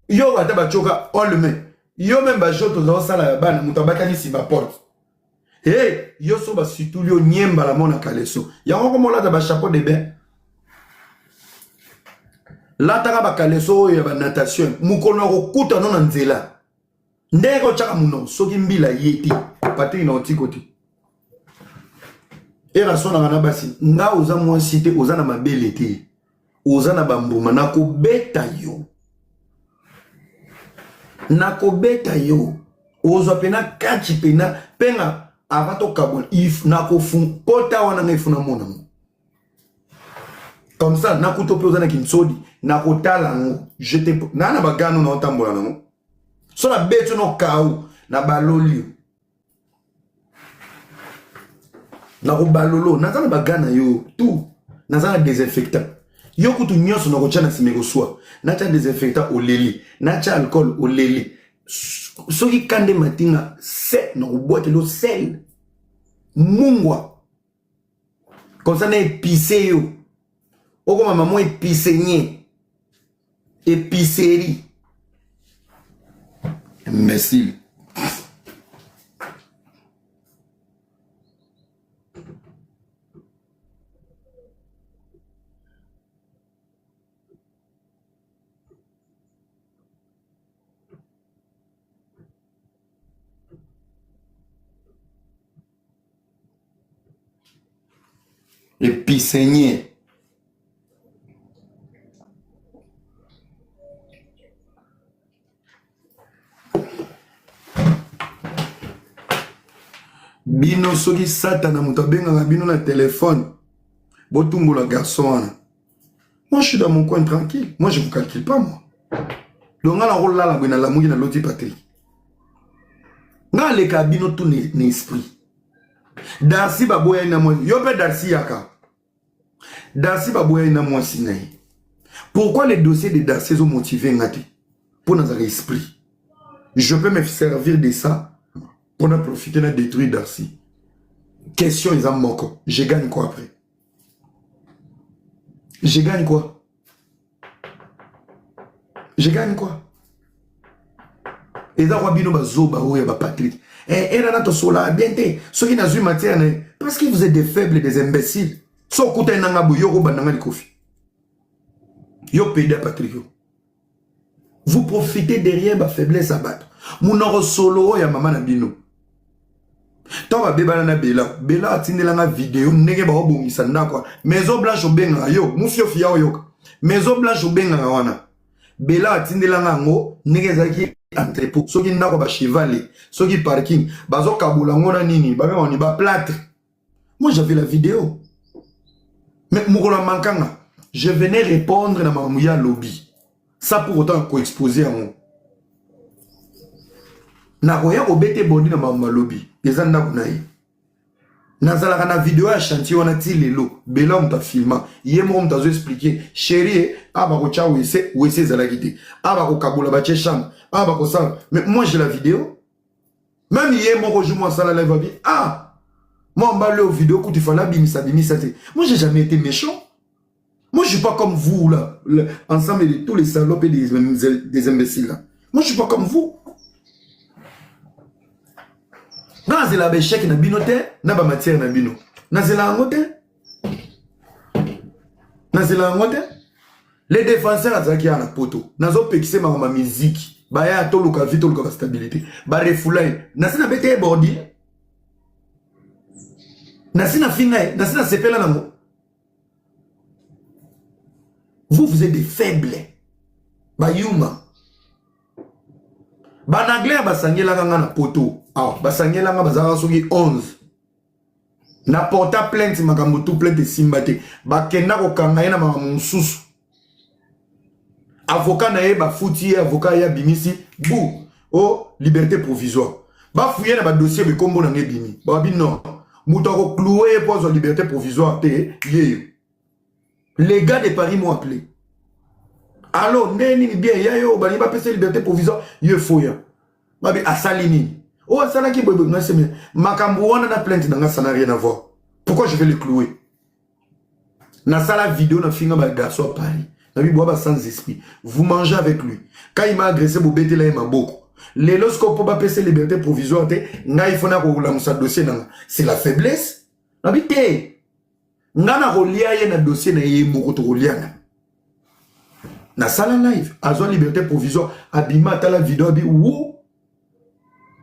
Yo ata ba choka olme. Yo même ba joto za sala bana mutabaka ni sima porte. Hey, yo so ba situlio nyemba la mona kaleso. Ya ngoko mola da ba chapeau de bain. La taka ba kaleso ya ba natation. Mukono ko kuta no nzela. Ndeko chaka muno soki mbila yeti. Patri na otikoti. Era sona ngana basi. Nga oza mwa cité oza na mabele te. Oza na bambuma na ko beta yo. Na ko beta yo. Ozo pena kachi pena penga avato kabon if na ko fun pota wana ngai funa mona mo. Comme ça na ko to pe na kinsodi na ko tala ngo jete na bagano na otambola nango. So na beto no kaou na balolio. Na ko balolo na za bagana yo tout na za désinfectant. Yo kutu nyoso na ko chana simeko swa. Na cha désinfectant o leli, na cha alcool o leli. Soki kande matinga se na boîte lo sel mungwa comme ça na épicé yo oko maman épicé nye épicerie. Imbécile. Épicenier. Bino soki satana muta benga na bino na téléphone. Botumbo la garçon. Moi je suis dans mon coin tranquille. Moi je vous calcule pas moi. Donc on a rôle là la buena la mouille na l'autre patrie. Nga le kabino tout ne esprit. Darcy baboya ina moi. Yo pe Darcy yaka. Darcy baboya ina moi sinaï. Pourquoi les dossiers de Darcy sont motivés ngati? Pour notre esprit. Je peux me servir de ça. On a profité de détruire Darcy. Question, ils en manquent. Je gagne quoi après? Je gagne quoi? Je gagne quoi? Et là, Wabino Bazoba, ou Patrick. Et là, notre sola, bien té. Ceux qui n'ont pas eu matière, parce que vous êtes des faibles, des imbéciles. So koute nangabu, yo roba nangali kofi. Yo pédé Patrick. Vous profitez derrière ma faiblesse à battre. Mon solo, ya maman Nabino. Tant bébé na Bella. Bella a tindé la vidéo. Nege ba obo misanda quoi. Maison blanche au benga yo. Moufio fia yo. Maison blanche au benga wana. Bella a tindé la ngo. Nege zaki entrepôt. Soki ndako ba chevalet. Soki parking. Bazo kabula ngona nini. Ba on y ba plâtre. Moi j'avais la vidéo. Mais Mourola Mankanga. Je venais répondre dans ma mouya lobby. Ça pour autant qu'on exposé à moi. Na roya obete bondi na ma lobby. Ezanda kunayi. Nazala na vidéo à chantier on a ti lelo. Bela on t'a filmé. Yemo on t'a expliqué. Chérie, aba ko cha wese zalagité. Aba ko kabula ba cham. Aba ko ça. Mais moi j'ai la vidéo. Même yemo ko joue moi ça la live. Ah. Moi on va le vidéo quand il fallait bimisa. Moi j'ai jamais été méchant. Moi, je ne suis pas comme vous, là. Ensemble de tous les salopes et des imbéciles, là. Moi, je ne suis pas comme vous. Dans la béchec, na binote, na ba matière na bino. Na zela angote. Na zela angote. Les défenseurs azaki à la poto. Na zo pekise ma musique. Ba ya to luka vito luka stabilité. Ba refulai. Na sina bete bordi. Na sina finai. Na sina sepela na mo. Vous êtes des faibles. Bayuma. Banaglé basangela kanga na poto. Ah, basangela nga bazara soki 11. Na porta plainte makambo tout plainte simbate. Bakenda ko kanga na mamususu. Avocat na ye ba fouti avocat ya bimisi. Bou. Oh, liberté provisoire. Ba fouiller na ba dossier be kombo na ngebimi. Ba bi non. Muto ko clouer pour liberté provisoire te ye. Les gars de Paris m'ont appelé. Alors, Neni bien, yayo, bani ba pese liberté provisoire, ye foya. Mabi asalini. Oh, asalaki bobo, non c'est bien. Makambu wana na plainte dans ça n'a rien à voir. Pourquoi je vais le clouer? Na sala vidéo na finga ba garçon à Paris. Nabi boba sans esprit. Vous mangez avec lui. Quand il m'a agressé bo bete la ma beaucoup. Les lorsqu'on peut pas pese liberté provisoire te, nga il faut na ko la musa dossier na. C'est la faiblesse. Nabi te. Ngana rolia ye na dossier na ye moko to rolia na. Na sala live, azo liberté provisoire, abima ta la vidéo bi ou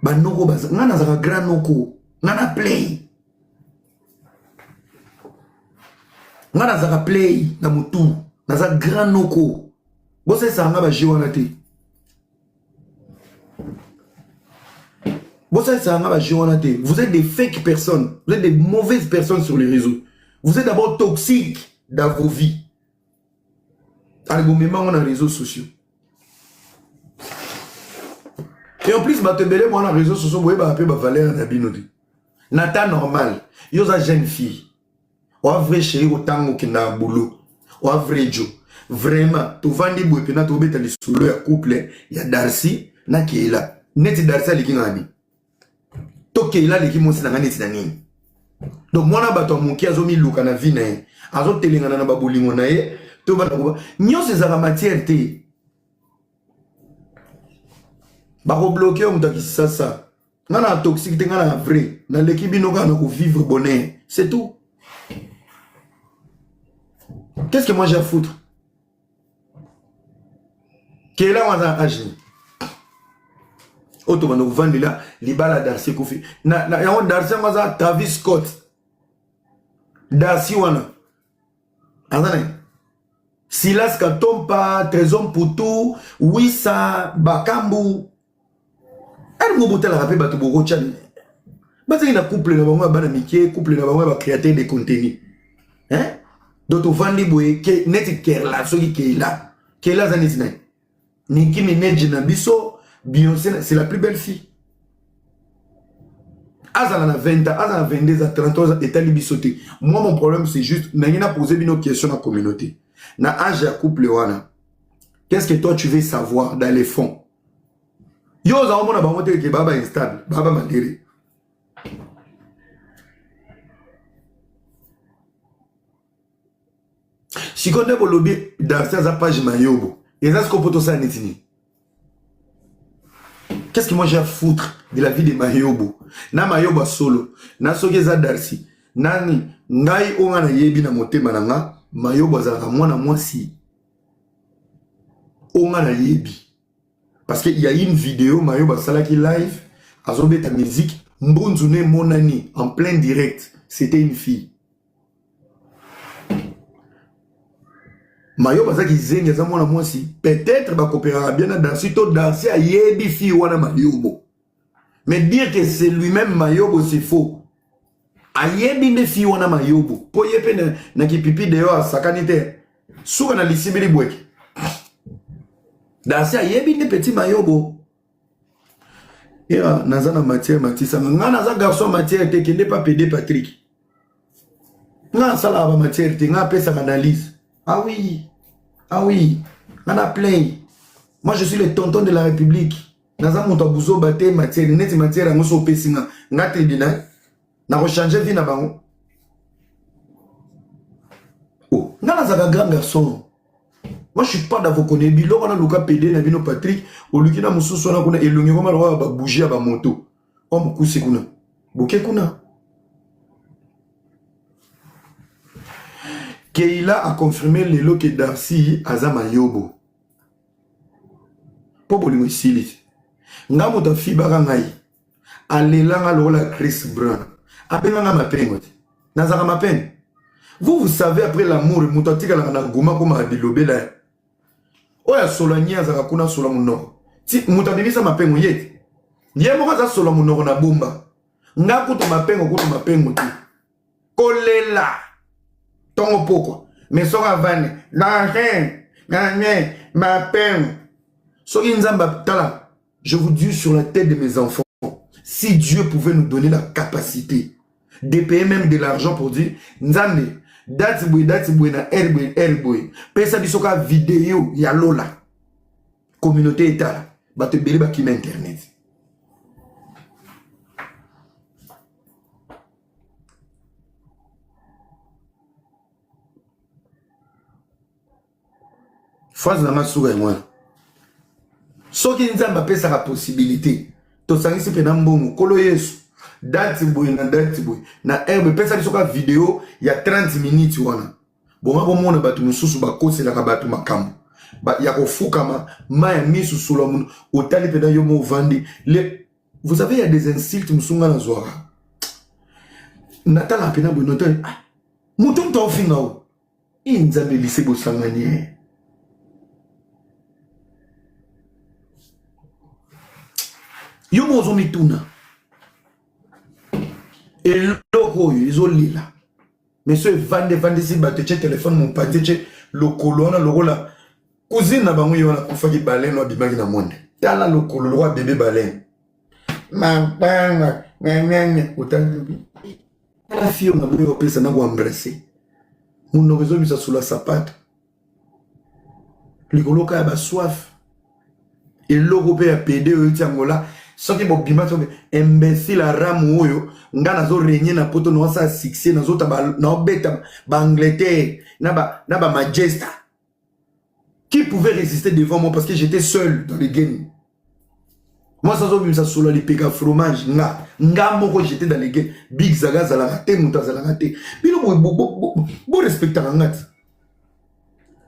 ba noko ba ngana za grand noko, ngana play. Ngana za play na mutu, na za grand noko. Bo se sa nga ba jiwana te. Bo se sa nga ba jiwana te. Vous êtes des fake personnes, vous êtes des mauvaises personnes sur les réseaux. Vous êtes d'abord toxiques dans vos vies. Allez, on a les réseaux sociaux. Et en plus, on a les réseaux sociaux, vous voyez, Valère Nabinodi. Nata normal. Yo sa jeune fille. Ou a vrai chéri au tango qui n'a boulot. Ou a vrai Joe. Vraiment, tu vends boué pena tu obéis les sous le couple. Il y a Darcy, na qui est là. Neti Darcy ali qui n'a ni. To qui est là, les qui montent dans neti nani. Donc moi na bato mon qui a zomi luka na vie na. Azo telinga na babulingo na ye. Nyo se zara matière te. Bako bloqué on t'a ça. Ngana toxique te ngana vrai. Dans l'équipe binoka na ko vivre bonheur. C'est tout. Qu'est-ce que moi j'ai à foutre? Quel est là agi? Auto bano vendre là, libala Darcy Kofi. Na ya Darcy maza Travis Scott. Darcy wana. Azane. Silas Katompa, Trésor Poutou, Wissa, Bakambu. Elle m'a bouté la rappel bateau boko tchani. Basi ina couple na bango bana mikie, couple na bango ba créateur de contenu. Hein? D'autres vandi boye ke net kerla soki keila. Keila zanisna. Nicki Minaj na biso, Beyoncé c'est la plus belle fille. Azala na 20 ans, Azala na 22 ans, 33 ans, et tali bisoté. Moi mon problème c'est juste n'a posé bino question dans la communauté. Na âge ya couple wana. Qu'est-ce que toi tu veux savoir dans les fonds? Yo za omona bango te ke baba instable, baba mandiri. Si on a lobby dans sa page mayobo, et ça ce qu'on peut ça netini. Qu'est-ce que moi j'ai à foutre de la vie de Mayobo? Na Mayobo solo, na sogeza Darcy, nani ngai onga na yebi na motema nanga, Mayobo za mwana mwasi. Onga na yebi. Parce qu'il y a une vidéo, Mayobo salaki live, azobe ta musique, mbonzune monani en plein direct, c'était une fille. Mayobo zaki zengi za mwana mwasi, peut-être ba coopérera bien na Darcy to Darcy a yebi fille wana Mayobo. Mais dire que c'est lui-même Mayobo c'est faux. A yebi ne fille wana Mayobo. Po yepe na ki pipi de yo sakanite. Souka na lisibili bweke. Darcy a yebi ne petit Mayobo. Ya nazana matière matisa ngana za garçon matière te kende pas pédé Patrick. Nga sala ba matière te nga pesa analyse. Ah oui. Ah oui, on a plein. Moi, je suis le tonton de la République. Naza montabouzo bate matière, net matière à moso pesinga. Nga tribunal. Na rechange vie na bango. Oh, nga naza grand garçon. Moi, je suis pas d'avocat. Bilo on a luka PD na bino Patrick. O lukina mususu na kuna elongi koma lwa ba bouger ba moto. O mukuse kuna. Boke kuna. Keila a confirmé le lot que Darcy Azama Yobo. Popo limo isili. Nga muta fibara ngai. Alela nga lola Chris Brown. Apenga nga mapengo. Nazaka mapen. Vous savez après l'amour muta tika la na goma koma adilobe la. Oya solani azaka kuna sola munoko. Ti muta bibisa mapengo yeti. Yemo kaza sola munoko na bomba. Nga kuto mapengo ti. Kolela. Tongo poko. Mais sora vane. Ma peine. Soki nzamba tala. Je vous dis sur la tête de mes enfants. Si Dieu pouvait nous donner la capacité de payer même de l'argent pour dire Nzambe, dati boy na airboy. Pesa bisoka vidéo ya lola. Communauté état. Ba te beli ba ki internet. Phase na masuga moi. Soki nzamba pesa la possibilité. To sangisi pe na mbongo kolo Yesu. Dati boy na herbe pesa bisoka vidéo ya 30 minutes wana. Bonga bomona batu mususu bakose la kabatu makambo. Ba ya kofukama maya misu sula mun otali pe na yomo vandi le. Vous savez il y a des insultes musunga na zoara. Natala pe na bonoto. Mutum to finga o. Inzambe lise bo sangani. Yo mozo mituna. Et loko ils ont lila. Mais ce vande si bate che téléphone mon pati che lokolo na lokola. Cousine na bango yo na kufaki baleine no bimaki na monde. Tala lokolo lo wa bébé baleine. Ma banga ngenge utanbi. La fille na boyo pesa na ko embrasser. Mon réseau bisa sous la sapate. Likolo ka ba soif. Et loko pe a PD o tiangola. Soki bo bima soki imbécile aramu oyo nga nazo régner na poto no sa succès nazo taba na obeta ba Angleterre na ba Majesta qui pouvait résister devant moi parce que j'étais seul dans le game. Moi, ça ça solo les péka fromage. Nga moko j'étais dans les gays. Big Zaga Zalagate, Mouta Zalagate. Mais non, bon respect à Rangat.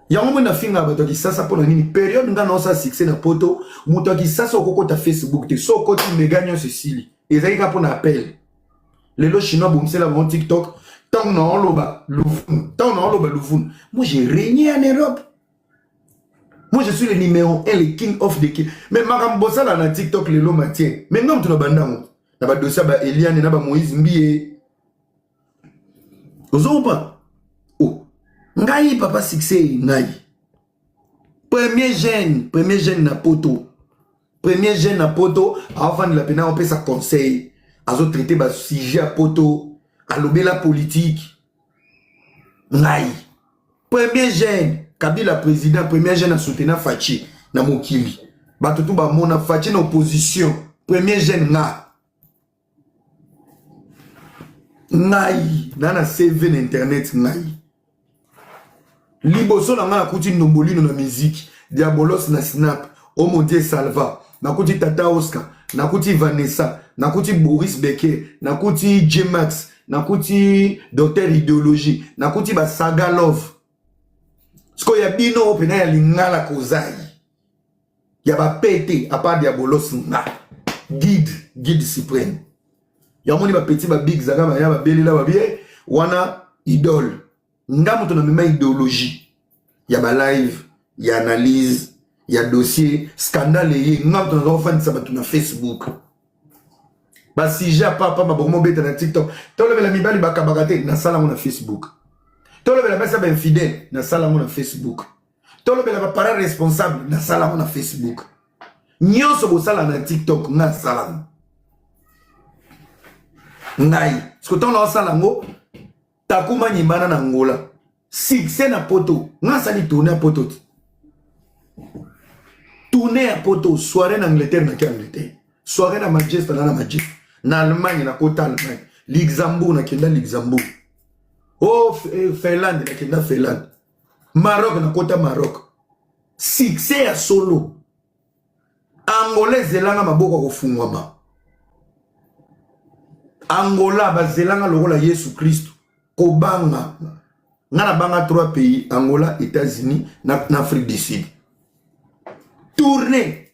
Y'a un moment na finga bato qui ça pour la nini période nga na ça succès na poto. Mouta qui ça so koko ta Facebook te so koti me gagne Cécile. Et ça y a pour appel. Les lots chinois boumse la mon TikTok. Tant na loba loufun. Tant na loba loufun. Moi j'ai régné en Europe. Moi, je suis le numéro 1, le king of the king. Mais Marambosa là, dans TikTok, les lots matient. Mais non, tu n'as pas d'âme. Tu n'as pas dossier, Eliane, tu n'as pas Moïse Mbié. Vous avez pas? Oh. Ngaï, papa, succès, Ngaï. Premier jeune na poto. Premier jeune na poto, avant de la peine, on peut sa conseil. À autres traiter, bah, sujet à poto, à l'obé la politique. Ngaï. Premier jeune. Kabila président, premier jeune à soutenir Fachi, na Mokili. Batutu ba mona Fachi na opposition, premier jeune nga. Ngai, na CV na internet ngai. Liboso na nga kuti nomboli na musique, Diabolos na Snap, Oh mon Dieu Salva, na kuti Tata Oscar, na kuti Vanessa, na kuti Boris Becker, na kuti J-Max, na kuti Docteur Idéologie, na kuti ba Saga Love. Parce qu'il y a bino opena ya lingala kozai. Il y a ba pété à part Diabolos nga. Guide suprême. Il y a moni ba petit ba big zaga ba ya ba belela ba bien wana idole. Nga muto na mema idéologie. Il y a ba live, il y a analyse, il y a dossier, scandale yi nga muto na fan ça ba na Facebook. Ba sija papa ba bomo beta na TikTok. Tolo la mibali ba kabagate na sala na Facebook. Tout le monde est infidèle dans la Facebook. Tout le monde est parent responsable dans la Facebook. Nyon so bosala na TikTok na salam. Ngai. Ce que ton sala ngo takuma nyimana na ngola. Succès na poto. Nga sali tourner à poto. Tourner à poto soirée en Angleterre na Angleterre. Soirée na Manchester na Manchester. Na Allemagne na kota Allemagne. Luxembourg na kenda Luxembourg. Oh, Finlande, na Finlande. Maroc, na kota Maroc. Succès à solo. Angolais, zelanga maboko kofungwama. Angola, ba zelanga lokola Yesu Christ. Kobanga. Ngana banga 3 pays. Angola, États-Unis, na Afrique du Sud. Tournée.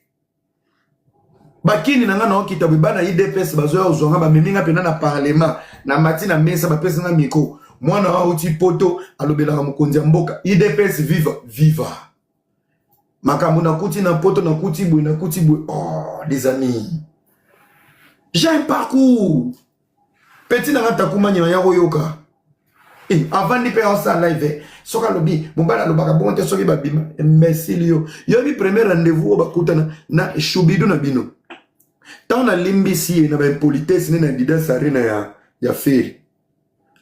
Bakini na ngana okita bana IDPS bazoya ozonga ba meminga pena na parlement. Na matina mesa ba pesa na miko. Mwana wa uti poto alobela mukonzi mboka IDPS viva makamu na kuti na poto na kuti bwe oh des amis j'ai un parcours petit na ngata kumanya ya yoka avant ni pe en live soka lobi mbala lobaka bonte soki babima merci lio yo bi premier rendez-vous bakutana na shubidu na bino tant na limbisi na ba politesse na didance arena ya feri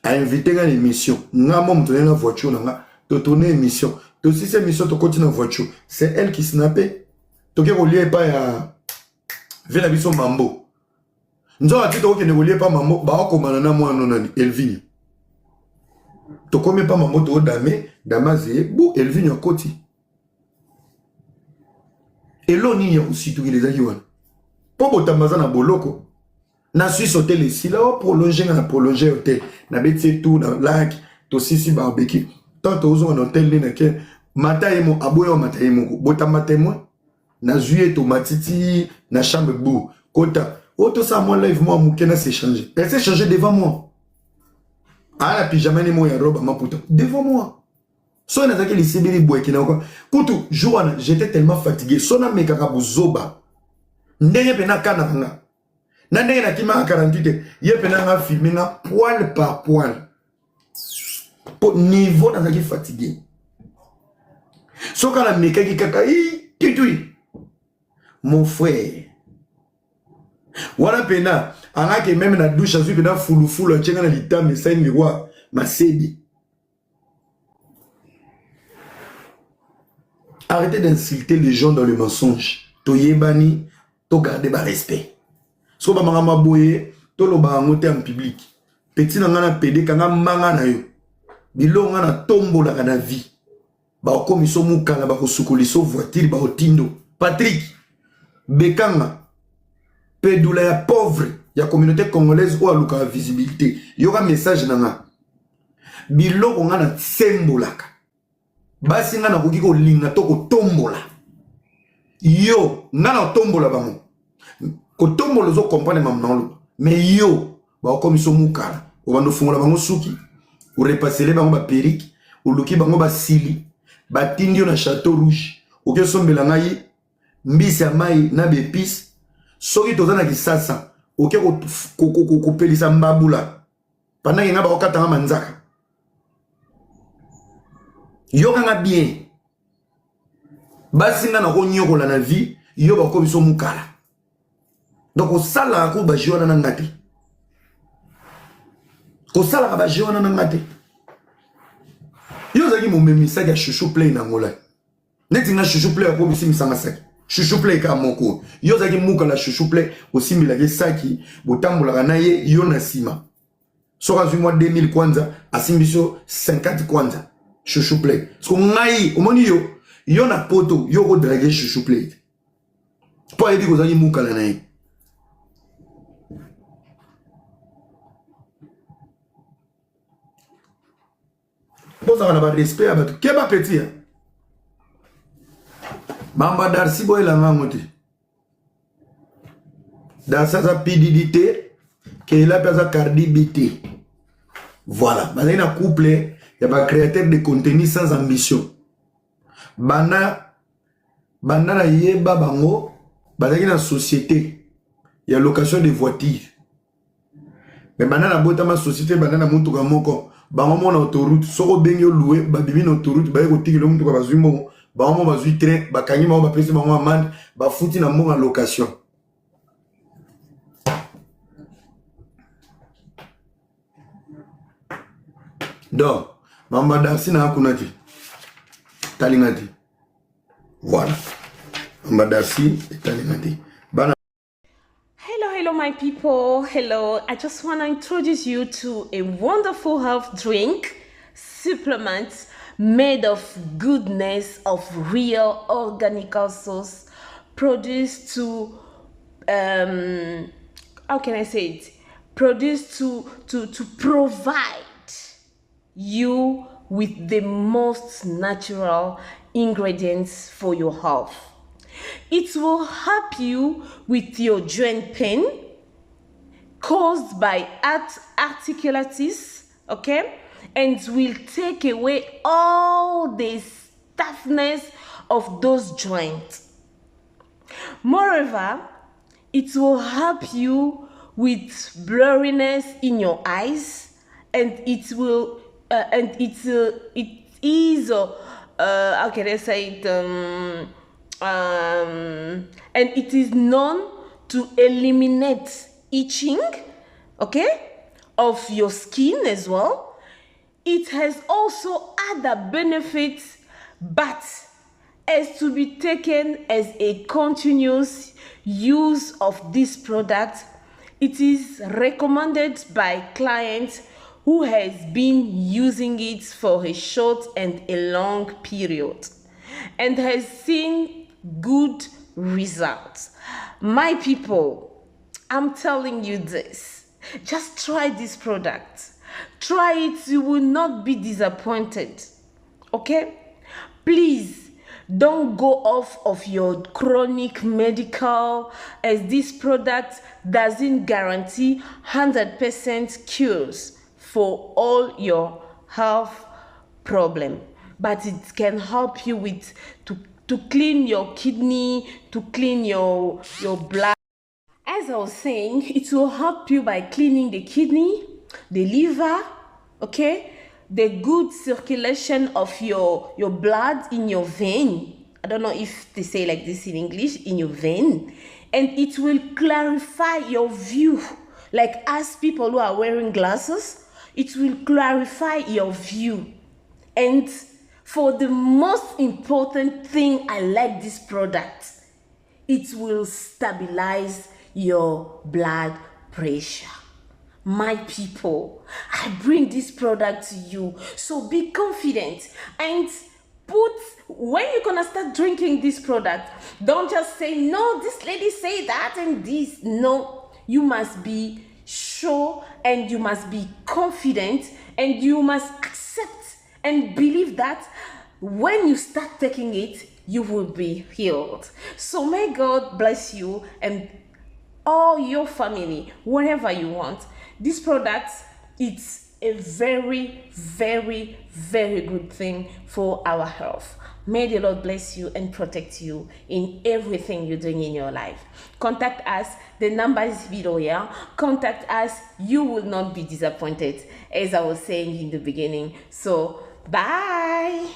a invité une émission. Nga mom tourner la voiture nga to tourner émission. To si cette émission to continue la voiture. C'est elle qui snappait. To ke relié pas ya vela biso mambo. Nzo ati to ke ne relié pas mambo ba ko manana mo nonani Elvini. To comme pas mambo to damaze bu Elvini akoti. Eloni ya aussi to les ayiwan. Po botambaza na boloko. Na Suisse hôtel ici là on prolonger hôtel na beti tout na lac to sisi barbecue tant ozo en hôtel ni na ke mataimo aboyo mataimo bota matemo na juillet to matiti na chambre bou kota auto ça moi live moi mukena s'est changé elle s'est changée devant moi ah la pyjama ni moi ya robe ma puta devant moi so na zaki lisibiri boyeki na ko kutu jour j'étais tellement fatigué so na mekaka buzoba ndenge pena kana nga Nandé na kima 48 yepena nga filmé nga poil par poil. Pour niveau dans qui fatigué. Soka la meka ki kaka titui. Mon frère. Wala pena anga ke même na douche azu pena fulu tchenga na lita mais ça ni roi masedi. Arrêtez d'insulter les gens dans le mensonge. To yebani, to garder ba respect. So ba mangama boye to lo ba ngote en public petit na ngana pede kanga manga na yo bilonga na tombola kana vie ba komiso mukanga ba ko sukuli so voiture ba otindo Patrick Bekanga pedula ya pauvre ya communauté congolaise ou aluka visibilité yoka message nanga biloko nga na tsembolaka basi nga na koki kolinga to kotombola yo nga na tombola bango kotombola zo comprendre mamnalo mais yo ba komiso mukala obando fungola bango suki ou repasser bango ba perruque ou luki bango ba sili batindi yo na Château Rouge oke sombela ngai mbisi ya mai na bepis soki toza na kisasa oke kopelisa mbabula pendant nga bakokatanga manzaka yoka nga bien basi nga na konyokola na vie yo bakomiso mukala donc osala ko ba jona na ngate ko sala ka ba jona na ngate yo zaki mo memisa ya chouchou play na ngola neti nga chouchou play ko bisi misanga saki chouchou play ka moko yo zaki mukala chouchou play osimbila ke saki botambola na ye yo na sima soka zwi mois 2000 kwanza asimbiso 50 kwanza chouchou play so ngai omoni yo na poto yo ko draguer chouchou play po ebi ko zaki mukala na ye bon ça va na respect abatu keba petit Mamba Darcy boy la ngamote Darcy za pididité que la pesa Cardi BT voilà bazali na couple ya ba créateur de contenu sans ambition bana na yeba bango bazali na société ya location de voitures mais bana na bota ma société bana na mutuka moko bango mona autoroute soko bengi louer ba bibi na autoroute ba ko tikilo mutuka bazwimo bango bazwi train bakangi bango bapesi bango amande bafuti na mbongo location donc Mamba Darcy na kunati talingati voilà Mamba Darcy talingati bana. Hello my people, hello. I just want to introduce you to a wonderful health drink supplement made of goodness of real organic source produced to how can I say it, produced to provide you with the most natural ingredients for your health. It will help you with your joint pain caused by articulatitis, okay? And will take away all the stiffness of those joints. Moreover, it will help you with blurriness in your eyes, and it will it is how can I say it, and it is known to eliminate itching, okay, of your skin as well. It has also other benefits, but is to be taken as a continuous use of this product. It is recommended by clients who has been using it for a short and a long period and has seen good results. My people, I'm telling you this, just try this product. Try it, you will not be disappointed. Okay? Please don't go off of your chronic medical, as this product doesn't guarantee 100% cures for all your health problem, but it can help you with to clean your kidney, to clean your blood. As I was saying, it will help you by cleaning the kidney, the liver, okay, the good circulation of your blood in your vein. I don't know if they say like this in English, in your vein. And it will clarify your view. Like as people who are wearing glasses, it will clarify your view. And for the most important thing, I like this product, it will stabilize your blood pressure. My people, I bring this product to you, so be confident and when you're gonna start drinking this product, don't just say, no, this lady say that and this. No, you must be sure and you must be confident and you must accept and believe that when you start taking it, you will be healed. So may God bless you and all your family, wherever you want. This product, it's a very, very, very good thing for our health. May the Lord bless you and protect you in everything you're doing in your life. Contact us. The number is below here. Contact us. You will not be disappointed, as I was saying in the beginning. So, bye.